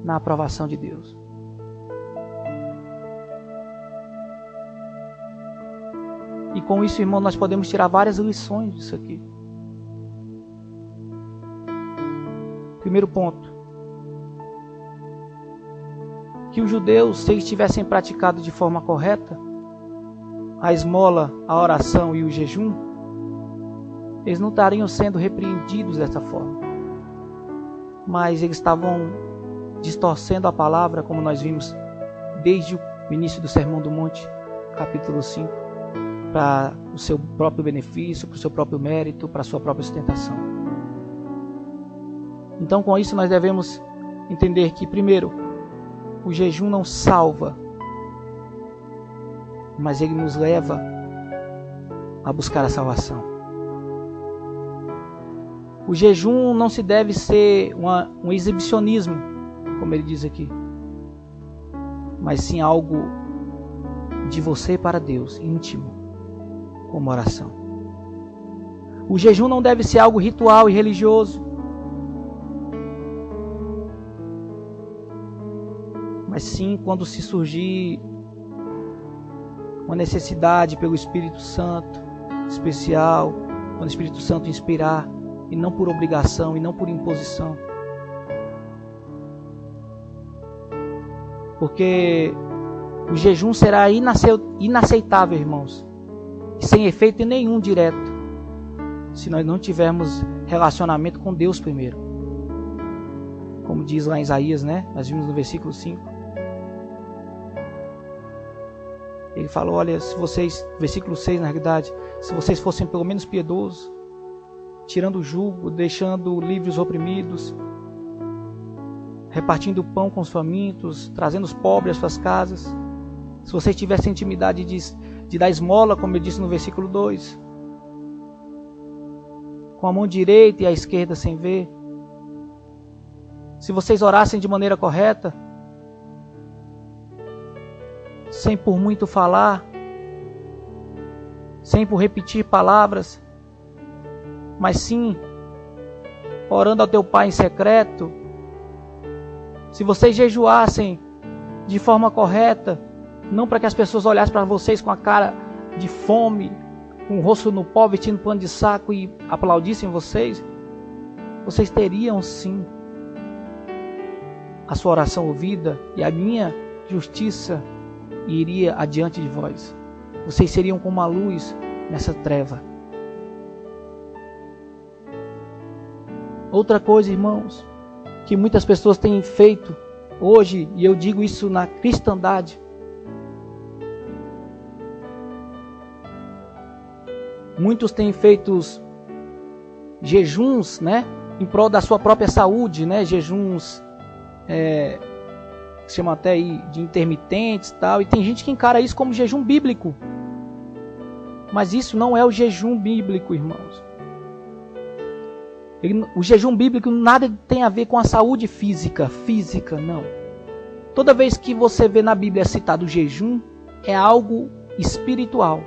na aprovação de Deus. E com isso, irmão, nós podemos tirar várias lições disso aqui. Primeiro ponto. Que os judeus, se eles tivessem praticado de forma correta a esmola, a oração e o jejum, eles não estariam sendo repreendidos dessa forma. Mas eles estavam distorcendo a palavra, como nós vimos desde o início do Sermão do Monte, capítulo 5, para o seu próprio benefício, para o seu próprio mérito, para a sua própria sustentação. Então, com isso, nós devemos entender que, primeiro, o jejum não salva, mas ele nos leva a buscar a salvação. O jejum não se deve ser um exibicionismo, como ele diz aqui, mas sim algo de você para Deus, íntimo, como oração. O jejum não deve ser algo ritual e religioso, mas sim quando se surgir uma necessidade pelo Espírito Santo especial, quando o Espírito Santo inspirar, e não por obrigação, e não por imposição. Porque o jejum será inaceitável, irmãos, e sem efeito nenhum direto, se nós não tivermos relacionamento com Deus primeiro. Como diz lá em Isaías, né? Nós vimos no versículo 5. Ele falou, olha, se vocês, versículo 6 na realidade, se vocês fossem pelo menos piedosos, tirando o jugo, deixando livres os oprimidos, repartindo o pão com os famintos, trazendo os pobres às suas casas, se vocês tivessem intimidade de dar esmola, como eu disse no versículo 2, com a mão direita e a esquerda sem ver, se vocês orassem de maneira correta, sem por muito falar, sem por repetir palavras, mas sim orando ao teu Pai em secreto, se vocês jejuassem de forma correta, não para que as pessoas olhassem para vocês com a cara de fome, com o rosto no pó, vestindo pano de saco e aplaudissem vocês, vocês teriam sim a sua oração ouvida e a minha justiça iria adiante de vós. Vocês seriam como a luz nessa treva. Outra coisa, irmãos, que muitas pessoas têm feito hoje, e eu digo isso na cristandade, muitos têm feito jejuns, né, em prol da sua própria saúde, né, jejuns que se chama até aí de intermitentes e tal, e tem gente que encara isso como jejum bíblico, mas isso não é o jejum bíblico, irmãos. O jejum bíblico nada tem a ver com a saúde física, não. Toda vez que você vê na Bíblia citado jejum, é algo espiritual.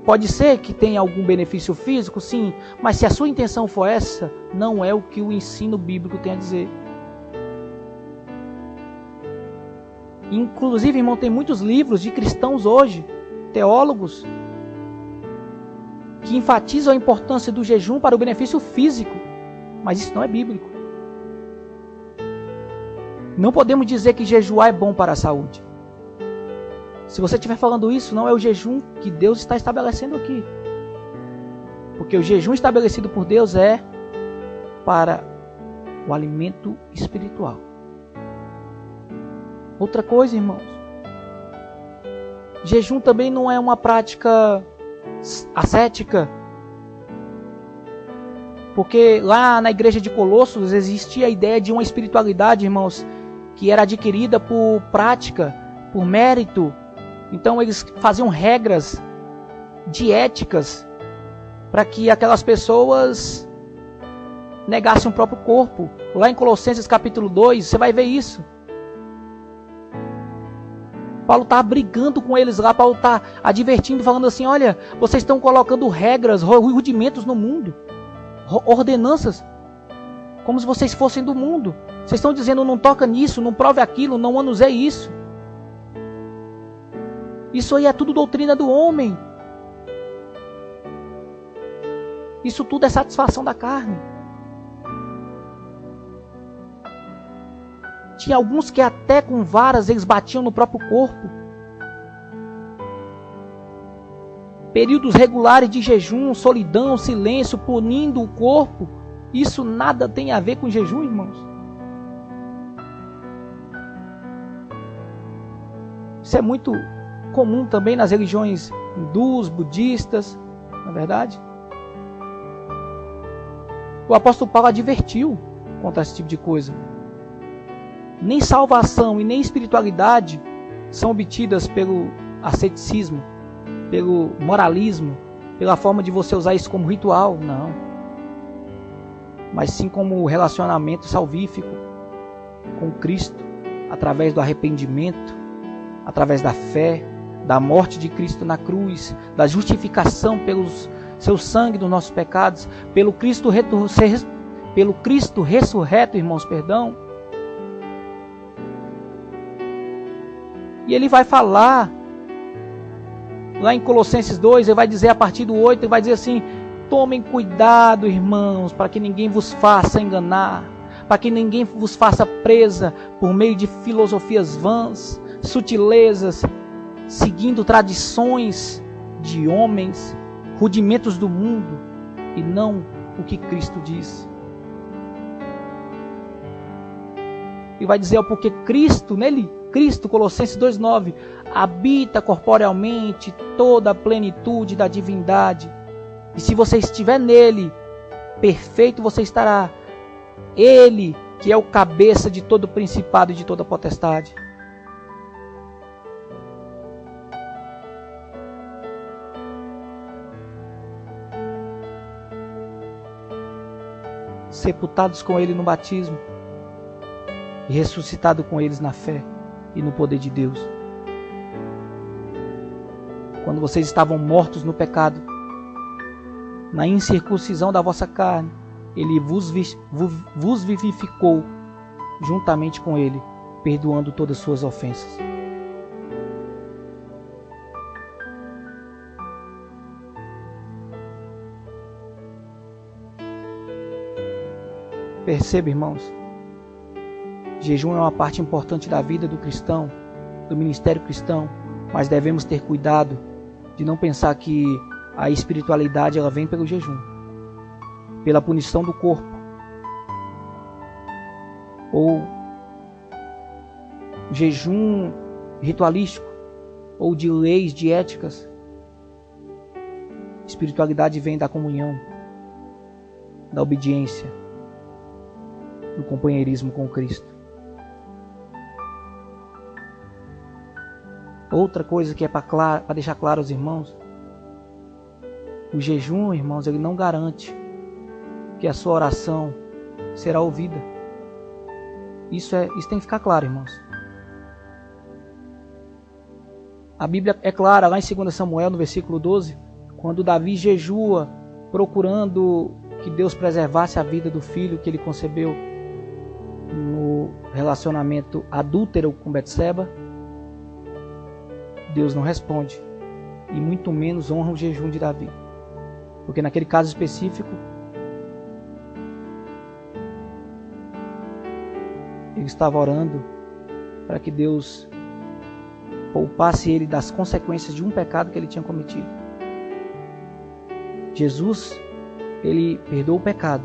Pode ser que tenha algum benefício físico, sim, mas se a sua intenção for essa, não é o que o ensino bíblico tem a dizer. Inclusive, irmão, tem muitos livros de cristãos hoje, teólogos, que enfatizam a importância do jejum para o benefício físico, mas isso não é bíblico. Não podemos dizer que jejuar é bom para a saúde. Se você estiver falando isso, não é o jejum que Deus está estabelecendo aqui. Porque o jejum estabelecido por Deus é para o alimento espiritual. Outra coisa, irmãos, jejum também não é uma prática ascética, porque lá na igreja de Colossos existia a ideia de uma espiritualidade, irmãos, que era adquirida por prática, por mérito. Então eles faziam regras dietéticas para que aquelas pessoas negassem o próprio corpo. Lá em Colossenses capítulo 2, você vai ver isso. Paulo está brigando com eles lá, Paulo está advertindo, falando assim, olha, vocês estão colocando regras, rudimentos no mundo, ordenanças, como se vocês fossem do mundo. Vocês estão dizendo, não toca nisso, não prove aquilo, não manuseie isso. Isso aí é tudo doutrina do homem. Isso tudo é satisfação da carne. Tinha alguns que até com varas eles batiam no próprio corpo. Períodos regulares de jejum, solidão, silêncio, punindo o corpo. Isso nada tem a ver com jejum, irmãos. Isso é muito comum também nas religiões hindus, budistas, não é verdade? O apóstolo Paulo advertiu contra esse tipo de coisa. Nem salvação e nem espiritualidade são obtidas pelo asceticismo, pelo moralismo, pela forma de você usar isso como ritual, não. Mas sim como relacionamento salvífico com Cristo, através do arrependimento, através da fé, da morte de Cristo na cruz, da justificação pelo seu sangue dos nossos pecados, pelo Cristo ressurreto, irmãos, perdão. E ele vai falar, lá em Colossenses 2, ele vai dizer a partir do 8, ele vai dizer assim, tomem cuidado, irmãos, para que ninguém vos faça enganar, para que ninguém vos faça presa por meio de filosofias vãs, sutilezas, seguindo tradições de homens, rudimentos do mundo, e não o que Cristo diz. E vai dizer, porque Cristo, nele, Cristo, Colossenses 2,9, habita corporealmente toda a plenitude da divindade. E se você estiver nele, perfeito você estará. Ele que é o cabeça de todo principado e de toda potestade. Sepultados com ele no batismo e ressuscitado com eles na fé e no poder de Deus. Quando vocês estavam mortos no pecado, na incircuncisão da vossa carne, ele vos vivificou juntamente com ele, perdoando todas as suas ofensas. Perceba, irmãos, jejum é uma parte importante da vida do cristão, do ministério cristão, mas devemos ter cuidado de não pensar que a espiritualidade ela vem pelo jejum, pela punição do corpo, ou jejum ritualístico, ou de leis, de éticas. Espiritualidade vem da comunhão, da obediência, do companheirismo com Cristo. Outra coisa que é para deixar claro aos irmãos, o jejum, irmãos, ele não garante que a sua oração será ouvida. Isso tem que ficar claro, irmãos. A Bíblia é clara, lá em 2 Samuel, no versículo 12, quando Davi jejua, procurando que Deus preservasse a vida do filho que ele concebeu no relacionamento adúltero com Betseba, Deus não responde, e muito menos honra o jejum de Davi. Porque naquele caso específico, ele estava orando para que Deus poupasse ele das consequências de um pecado que ele tinha cometido. Jesus, ele perdoa o pecado,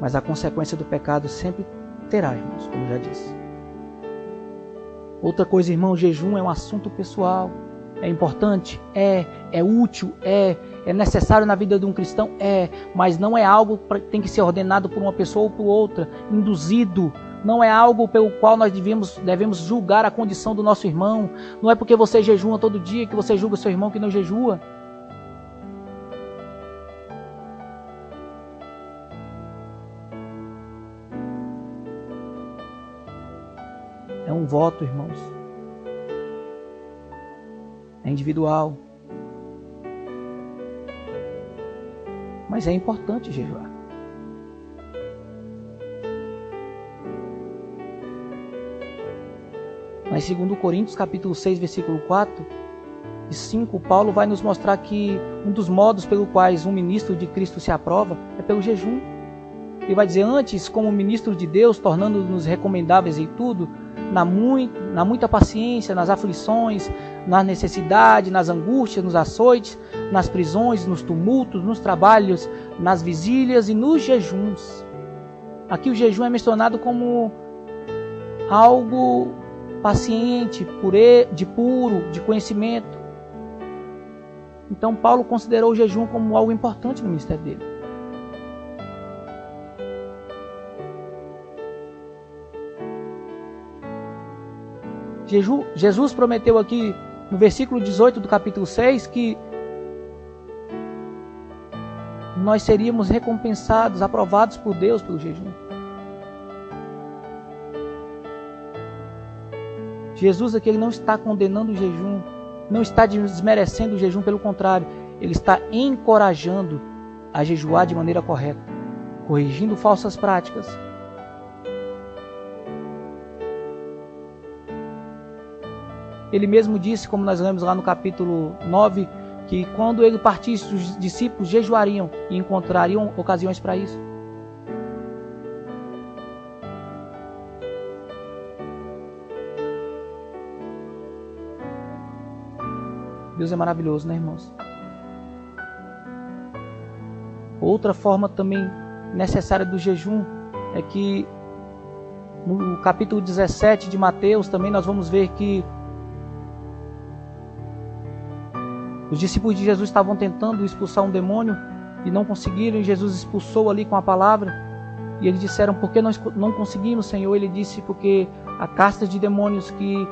mas a consequência do pecado sempre terá, irmãos, como eu já disse. Outra coisa, irmão, o jejum é um assunto pessoal. É importante? É útil? É necessário na vida de um cristão? Mas não é algo que tem que ser ordenado por uma pessoa ou por outra, induzido. Não é algo pelo qual nós devemos julgar a condição do nosso irmão. Não é porque você jejua todo dia que você julga o seu irmão que não jejua. É um voto, irmãos. É individual. Mas é importante jejuar. Mas em 2 Coríntios, capítulo 6, versículo 4 e 5, Paulo vai nos mostrar que um dos modos pelo quais um ministro de Cristo se aprova é pelo jejum. Ele vai dizer, antes, como ministro de Deus, tornando-nos recomendáveis em tudo, na muita paciência, nas aflições, na necessidade, nas angústias, nos açoites, nas prisões, nos tumultos, nos trabalhos, nas vigílias e nos jejuns. Aqui o jejum é mencionado como algo paciente, de puro, de conhecimento. Então Paulo considerou o jejum como algo importante no ministério dele. Jesus prometeu aqui no versículo 18 do capítulo 6 que nós seríamos recompensados, aprovados por Deus pelo jejum. Jesus aqui ele não está condenando o jejum, não está desmerecendo o jejum, pelo contrário, ele está encorajando a jejuar de maneira correta, corrigindo falsas práticas. Ele mesmo disse, como nós lemos lá no capítulo 9, que quando ele partisse, os discípulos jejuariam e encontrariam ocasiões para isso. Deus é maravilhoso, né, irmãos? Outra forma também necessária do jejum é que no capítulo 17 de Mateus também nós vamos ver que Os discípulos de Jesus estavam tentando expulsar um demônio e não conseguiram, e Jesus expulsou ali com a palavra. E eles disseram: por que nós não conseguimos, Senhor? Ele disse: porque há castas de demônios que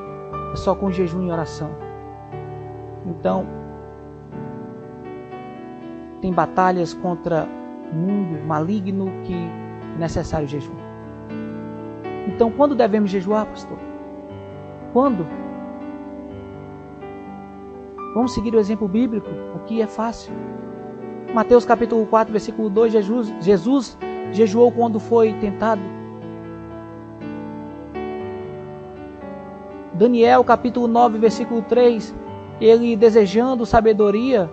é só com jejum e oração. Então, tem batalhas contra o mundo maligno que é necessário jejum. Então, quando devemos jejuar, pastor? Quando? Vamos seguir o exemplo bíblico. Aqui é fácil. Mateus capítulo 4, versículo 2, Jesus jejuou quando foi tentado. Daniel capítulo 9, versículo 3, ele desejando sabedoria,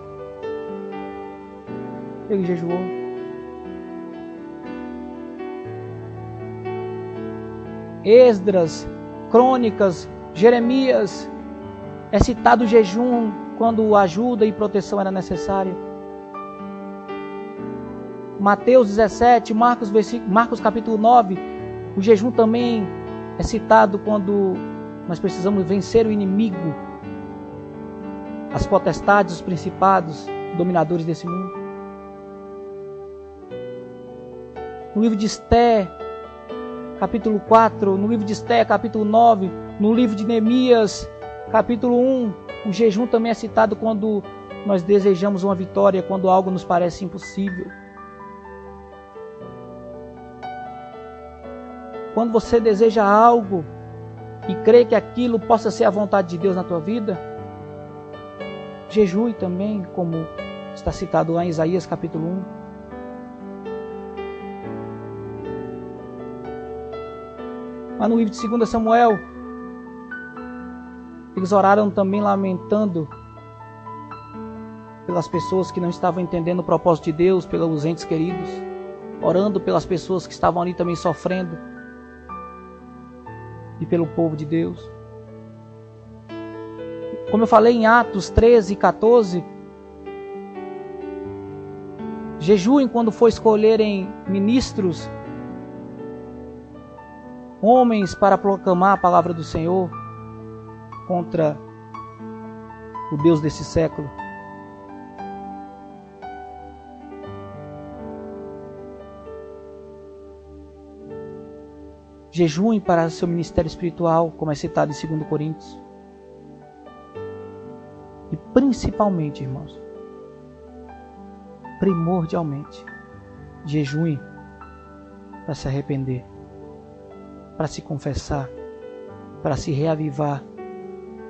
ele jejuou. Esdras, Crônicas, Jeremias, é citado o jejum quando ajuda e proteção era necessária. Mateus 17, Marcos capítulo 9, o jejum também é citado quando nós precisamos vencer o inimigo, as potestades, os principados, dominadores desse mundo. No livro de Esté, capítulo 4, no livro de Esté, capítulo 9, no livro de Neemias, capítulo 1, o jejum também é citado quando nós desejamos uma vitória, quando algo nos parece impossível. Quando você deseja algo e crê que aquilo possa ser a vontade de Deus na tua vida, jejue também, como está citado lá em Isaías capítulo 1. Lá no livro de 2 Samuel, eles oraram também lamentando pelas pessoas que não estavam entendendo o propósito de Deus, pelos entes queridos, orando pelas pessoas que estavam ali também sofrendo e pelo povo de Deus. Como eu falei em Atos 13 e 14, jejuem quando for escolherem ministros, homens para proclamar a palavra do Senhor contra o Deus desse século. Jejuem para seu ministério espiritual, como é citado em 2 Coríntios. E principalmente, irmãos, primordialmente, jejuem para se arrepender, para se confessar, para se reavivar,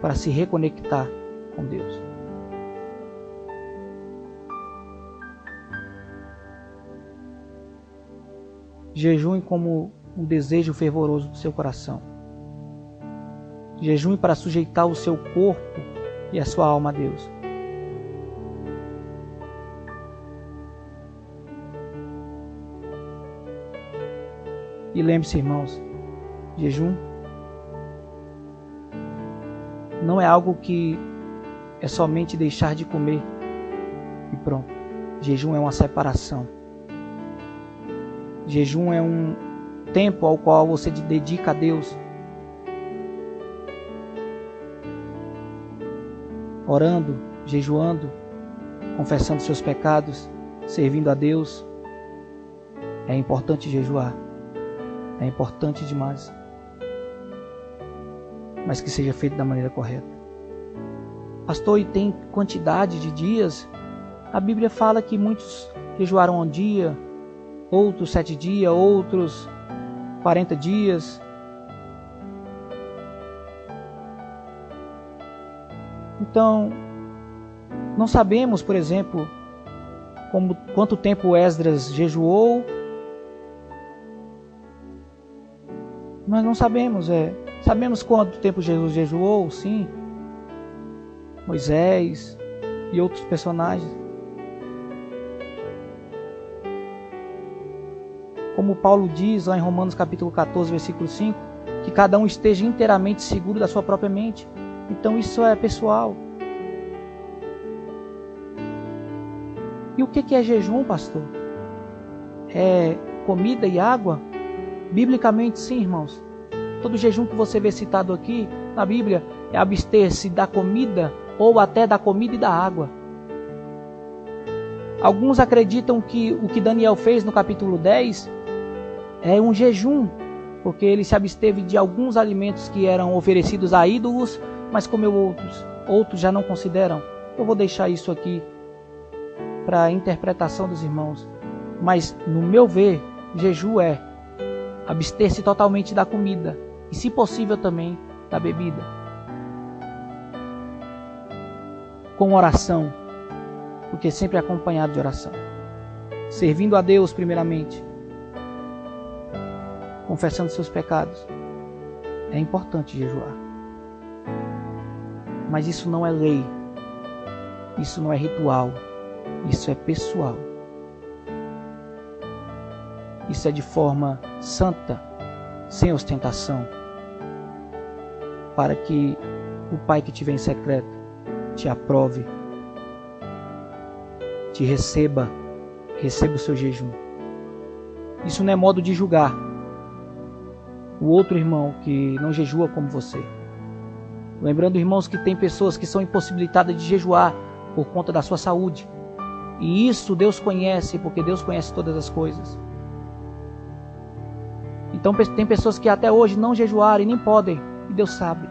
para se reconectar com Deus. Jejuem como um desejo fervoroso do seu coração. Jejum para sujeitar o seu corpo e a sua alma a Deus. E lembre-se, irmãos, jejum não é algo que é somente deixar de comer e pronto. Jejum é uma separação. Jejum é um tempo ao qual você dedica a Deus, orando, jejuando, confessando seus pecados, servindo a Deus. É importante jejuar, é importante demais, mas que seja feito da maneira correta. Pastor, e tem quantidade de dias? A Bíblia fala que muitos jejuaram um dia, outros 7 dias, outros 40 dias. Então, não sabemos, por exemplo, quanto tempo Esdras jejuou. Nós não sabemos. Sabemos quanto tempo Jesus jejuou, sim. Moisés e outros personagens. Como Paulo diz lá em Romanos capítulo 14, versículo 5, que cada um esteja inteiramente seguro da sua própria mente. Então isso é pessoal. E o que é jejum, pastor? É comida e água? Biblicamente sim, irmãos. Todo jejum que você vê citado aqui na Bíblia é abster-se da comida ou até da comida e da água. Alguns acreditam que o que Daniel fez no capítulo 10 é um jejum, porque ele se absteve de alguns alimentos que eram oferecidos a ídolos, mas comeu outros. Outros já não consideram. Eu vou deixar isso aqui para a interpretação dos irmãos. Mas, no meu ver, jejum é abster-se totalmente da comida e, se possível, também da bebida. Com oração, porque sempre é acompanhado de oração. Servindo a Deus primeiramente. Confessando seus pecados. É importante jejuar. Mas isso não é lei. Isso não é ritual. Isso é pessoal. Isso é de forma santa, sem ostentação. Para que o Pai que te vê em secreto te aprove, te receba o seu jejum. Isso não é modo de julgar o outro irmão que não jejua como você. Lembrando, irmãos, que tem pessoas que são impossibilitadas de jejuar por conta da sua saúde. E isso Deus conhece, porque Deus conhece todas as coisas. Então tem pessoas que até hoje não jejuaram e nem podem, e Deus sabe.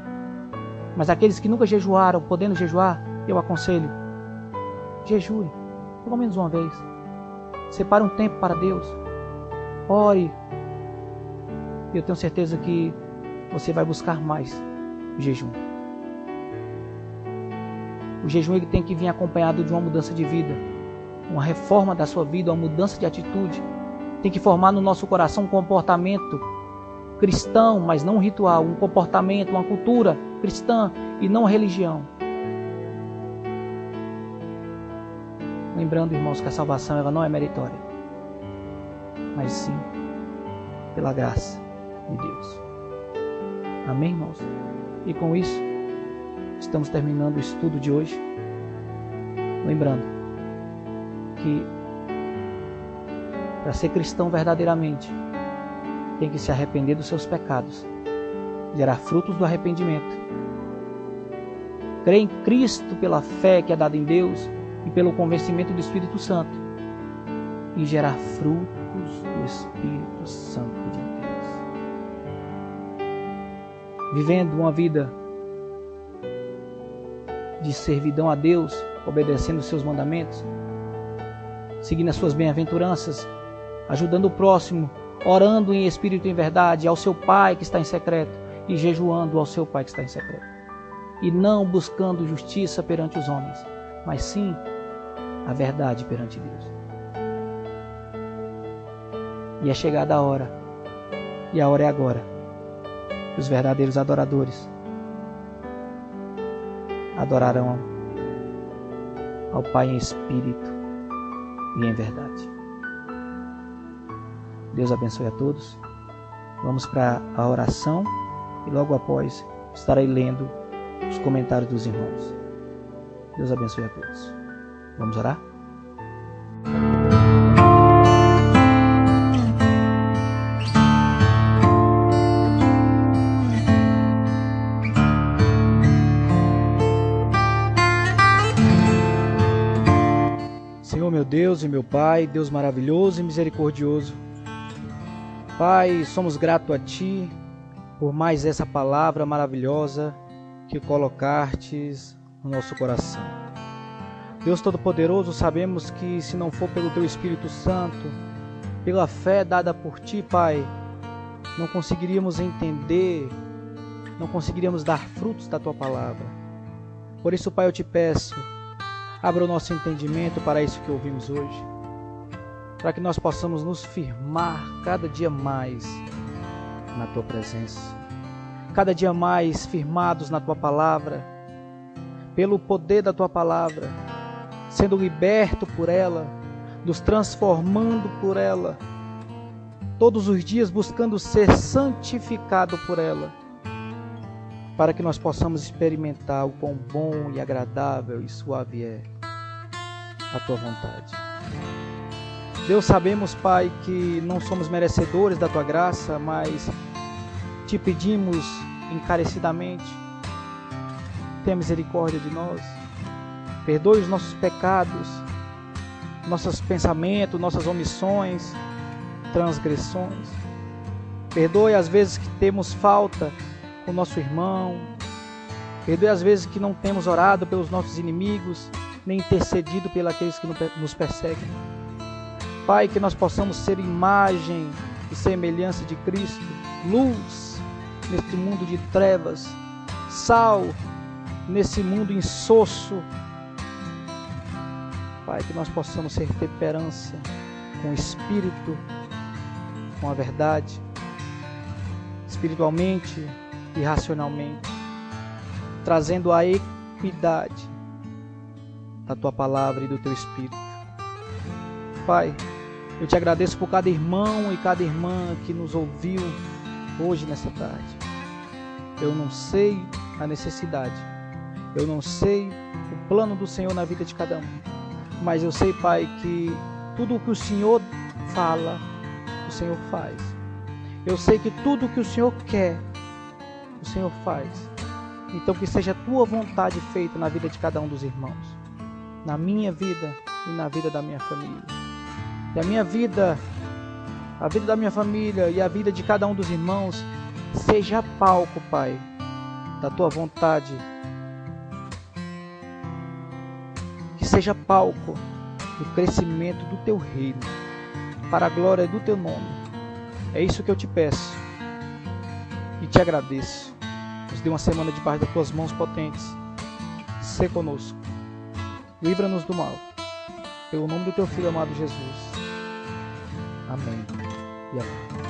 Mas aqueles que nunca jejuaram, podendo jejuar, eu aconselho, jejue, pelo menos uma vez. Separe um tempo para Deus. Ore. Eu tenho certeza que você vai buscar mais o jejum. O jejum ele tem que vir acompanhado de uma mudança de vida, uma reforma da sua vida, uma mudança de atitude. Tem que formar no nosso coração um comportamento cristão, mas não ritual, um comportamento, uma cultura cristã e não religião. Lembrando, irmãos, que a salvação ela não é meritória, mas sim pela graça de Deus. Amém, irmãos? E com isso, estamos terminando o estudo de hoje. Lembrando que para ser cristão verdadeiramente, tem que se arrepender dos seus pecados, gerar frutos do arrependimento, crer em Cristo pela fé que é dada em Deus e pelo convencimento do Espírito Santo e gerar frutos do Espírito Santo de Deus. Vivendo uma vida de servidão a Deus, obedecendo os seus mandamentos, seguindo as suas bem-aventuranças, ajudando o próximo, orando em espírito e em verdade ao seu Pai que está em secreto e jejuando ao seu Pai que está em secreto. E não buscando justiça perante os homens, mas sim a verdade perante Deus. E é chegada a hora, e a hora é agora, que os verdadeiros adoradores adorarão ao Pai em espírito e em verdade. Deus abençoe a todos. Vamos para a oração e logo após estarei lendo os comentários dos irmãos. Deus abençoe a todos. Vamos orar? Senhor meu Deus e meu Pai, Deus maravilhoso e misericordioso, Pai, somos gratos a Ti por mais essa palavra maravilhosa que colocastes no nosso coração. Deus Todo-Poderoso, sabemos que se não for pelo Teu Espírito Santo, pela fé dada por Ti, Pai, não conseguiríamos entender, não conseguiríamos dar frutos da Tua palavra. Por isso, Pai, eu Te peço, abra o nosso entendimento para isso que ouvimos hoje, para que nós possamos nos firmar cada dia mais na Tua presença, cada dia mais firmados na Tua palavra, pelo poder da Tua palavra, sendo liberto por ela, nos transformando por ela, todos os dias buscando ser santificado por ela, para que nós possamos experimentar o quão bom e agradável e suave é a Tua vontade. Deus, sabemos, Pai, que não somos merecedores da Tua graça, mas Te pedimos encarecidamente, tenha misericórdia de nós, perdoe os nossos pecados, nossos pensamentos, nossas omissões, transgressões. Perdoe as vezes que temos falta com o nosso irmão. Perdoe as vezes que não temos orado pelos nossos inimigos, nem intercedido pelos que nos perseguem. Pai, que nós possamos ser imagem e semelhança de Cristo, luz neste mundo de trevas, sal nesse mundo insosso. Pai, que nós possamos ser temperança com o Espírito, com a verdade, espiritualmente e racionalmente, trazendo a equidade da Tua Palavra e do Teu Espírito. Pai, eu Te agradeço por cada irmão e cada irmã que nos ouviu hoje nessa tarde. Eu não sei a necessidade, eu não sei o plano do Senhor na vida de cada um, mas eu sei, Pai, que tudo o que o Senhor fala, o Senhor faz. Eu sei que tudo o que o Senhor quer, o Senhor faz. Então que seja a Tua vontade feita na vida de cada um dos irmãos, na minha vida e na vida da minha família. E a minha vida, a vida da minha família e a vida de cada um dos irmãos seja palco, Pai, da Tua vontade. Que seja palco do crescimento do Teu reino, para a glória do Teu nome. É isso que eu Te peço e Te agradeço. Nos dê uma semana debaixo das Tuas mãos potentes. Sê conosco. Livra-nos do mal. Pelo nome do Teu Filho amado Jesus. Amém e amém.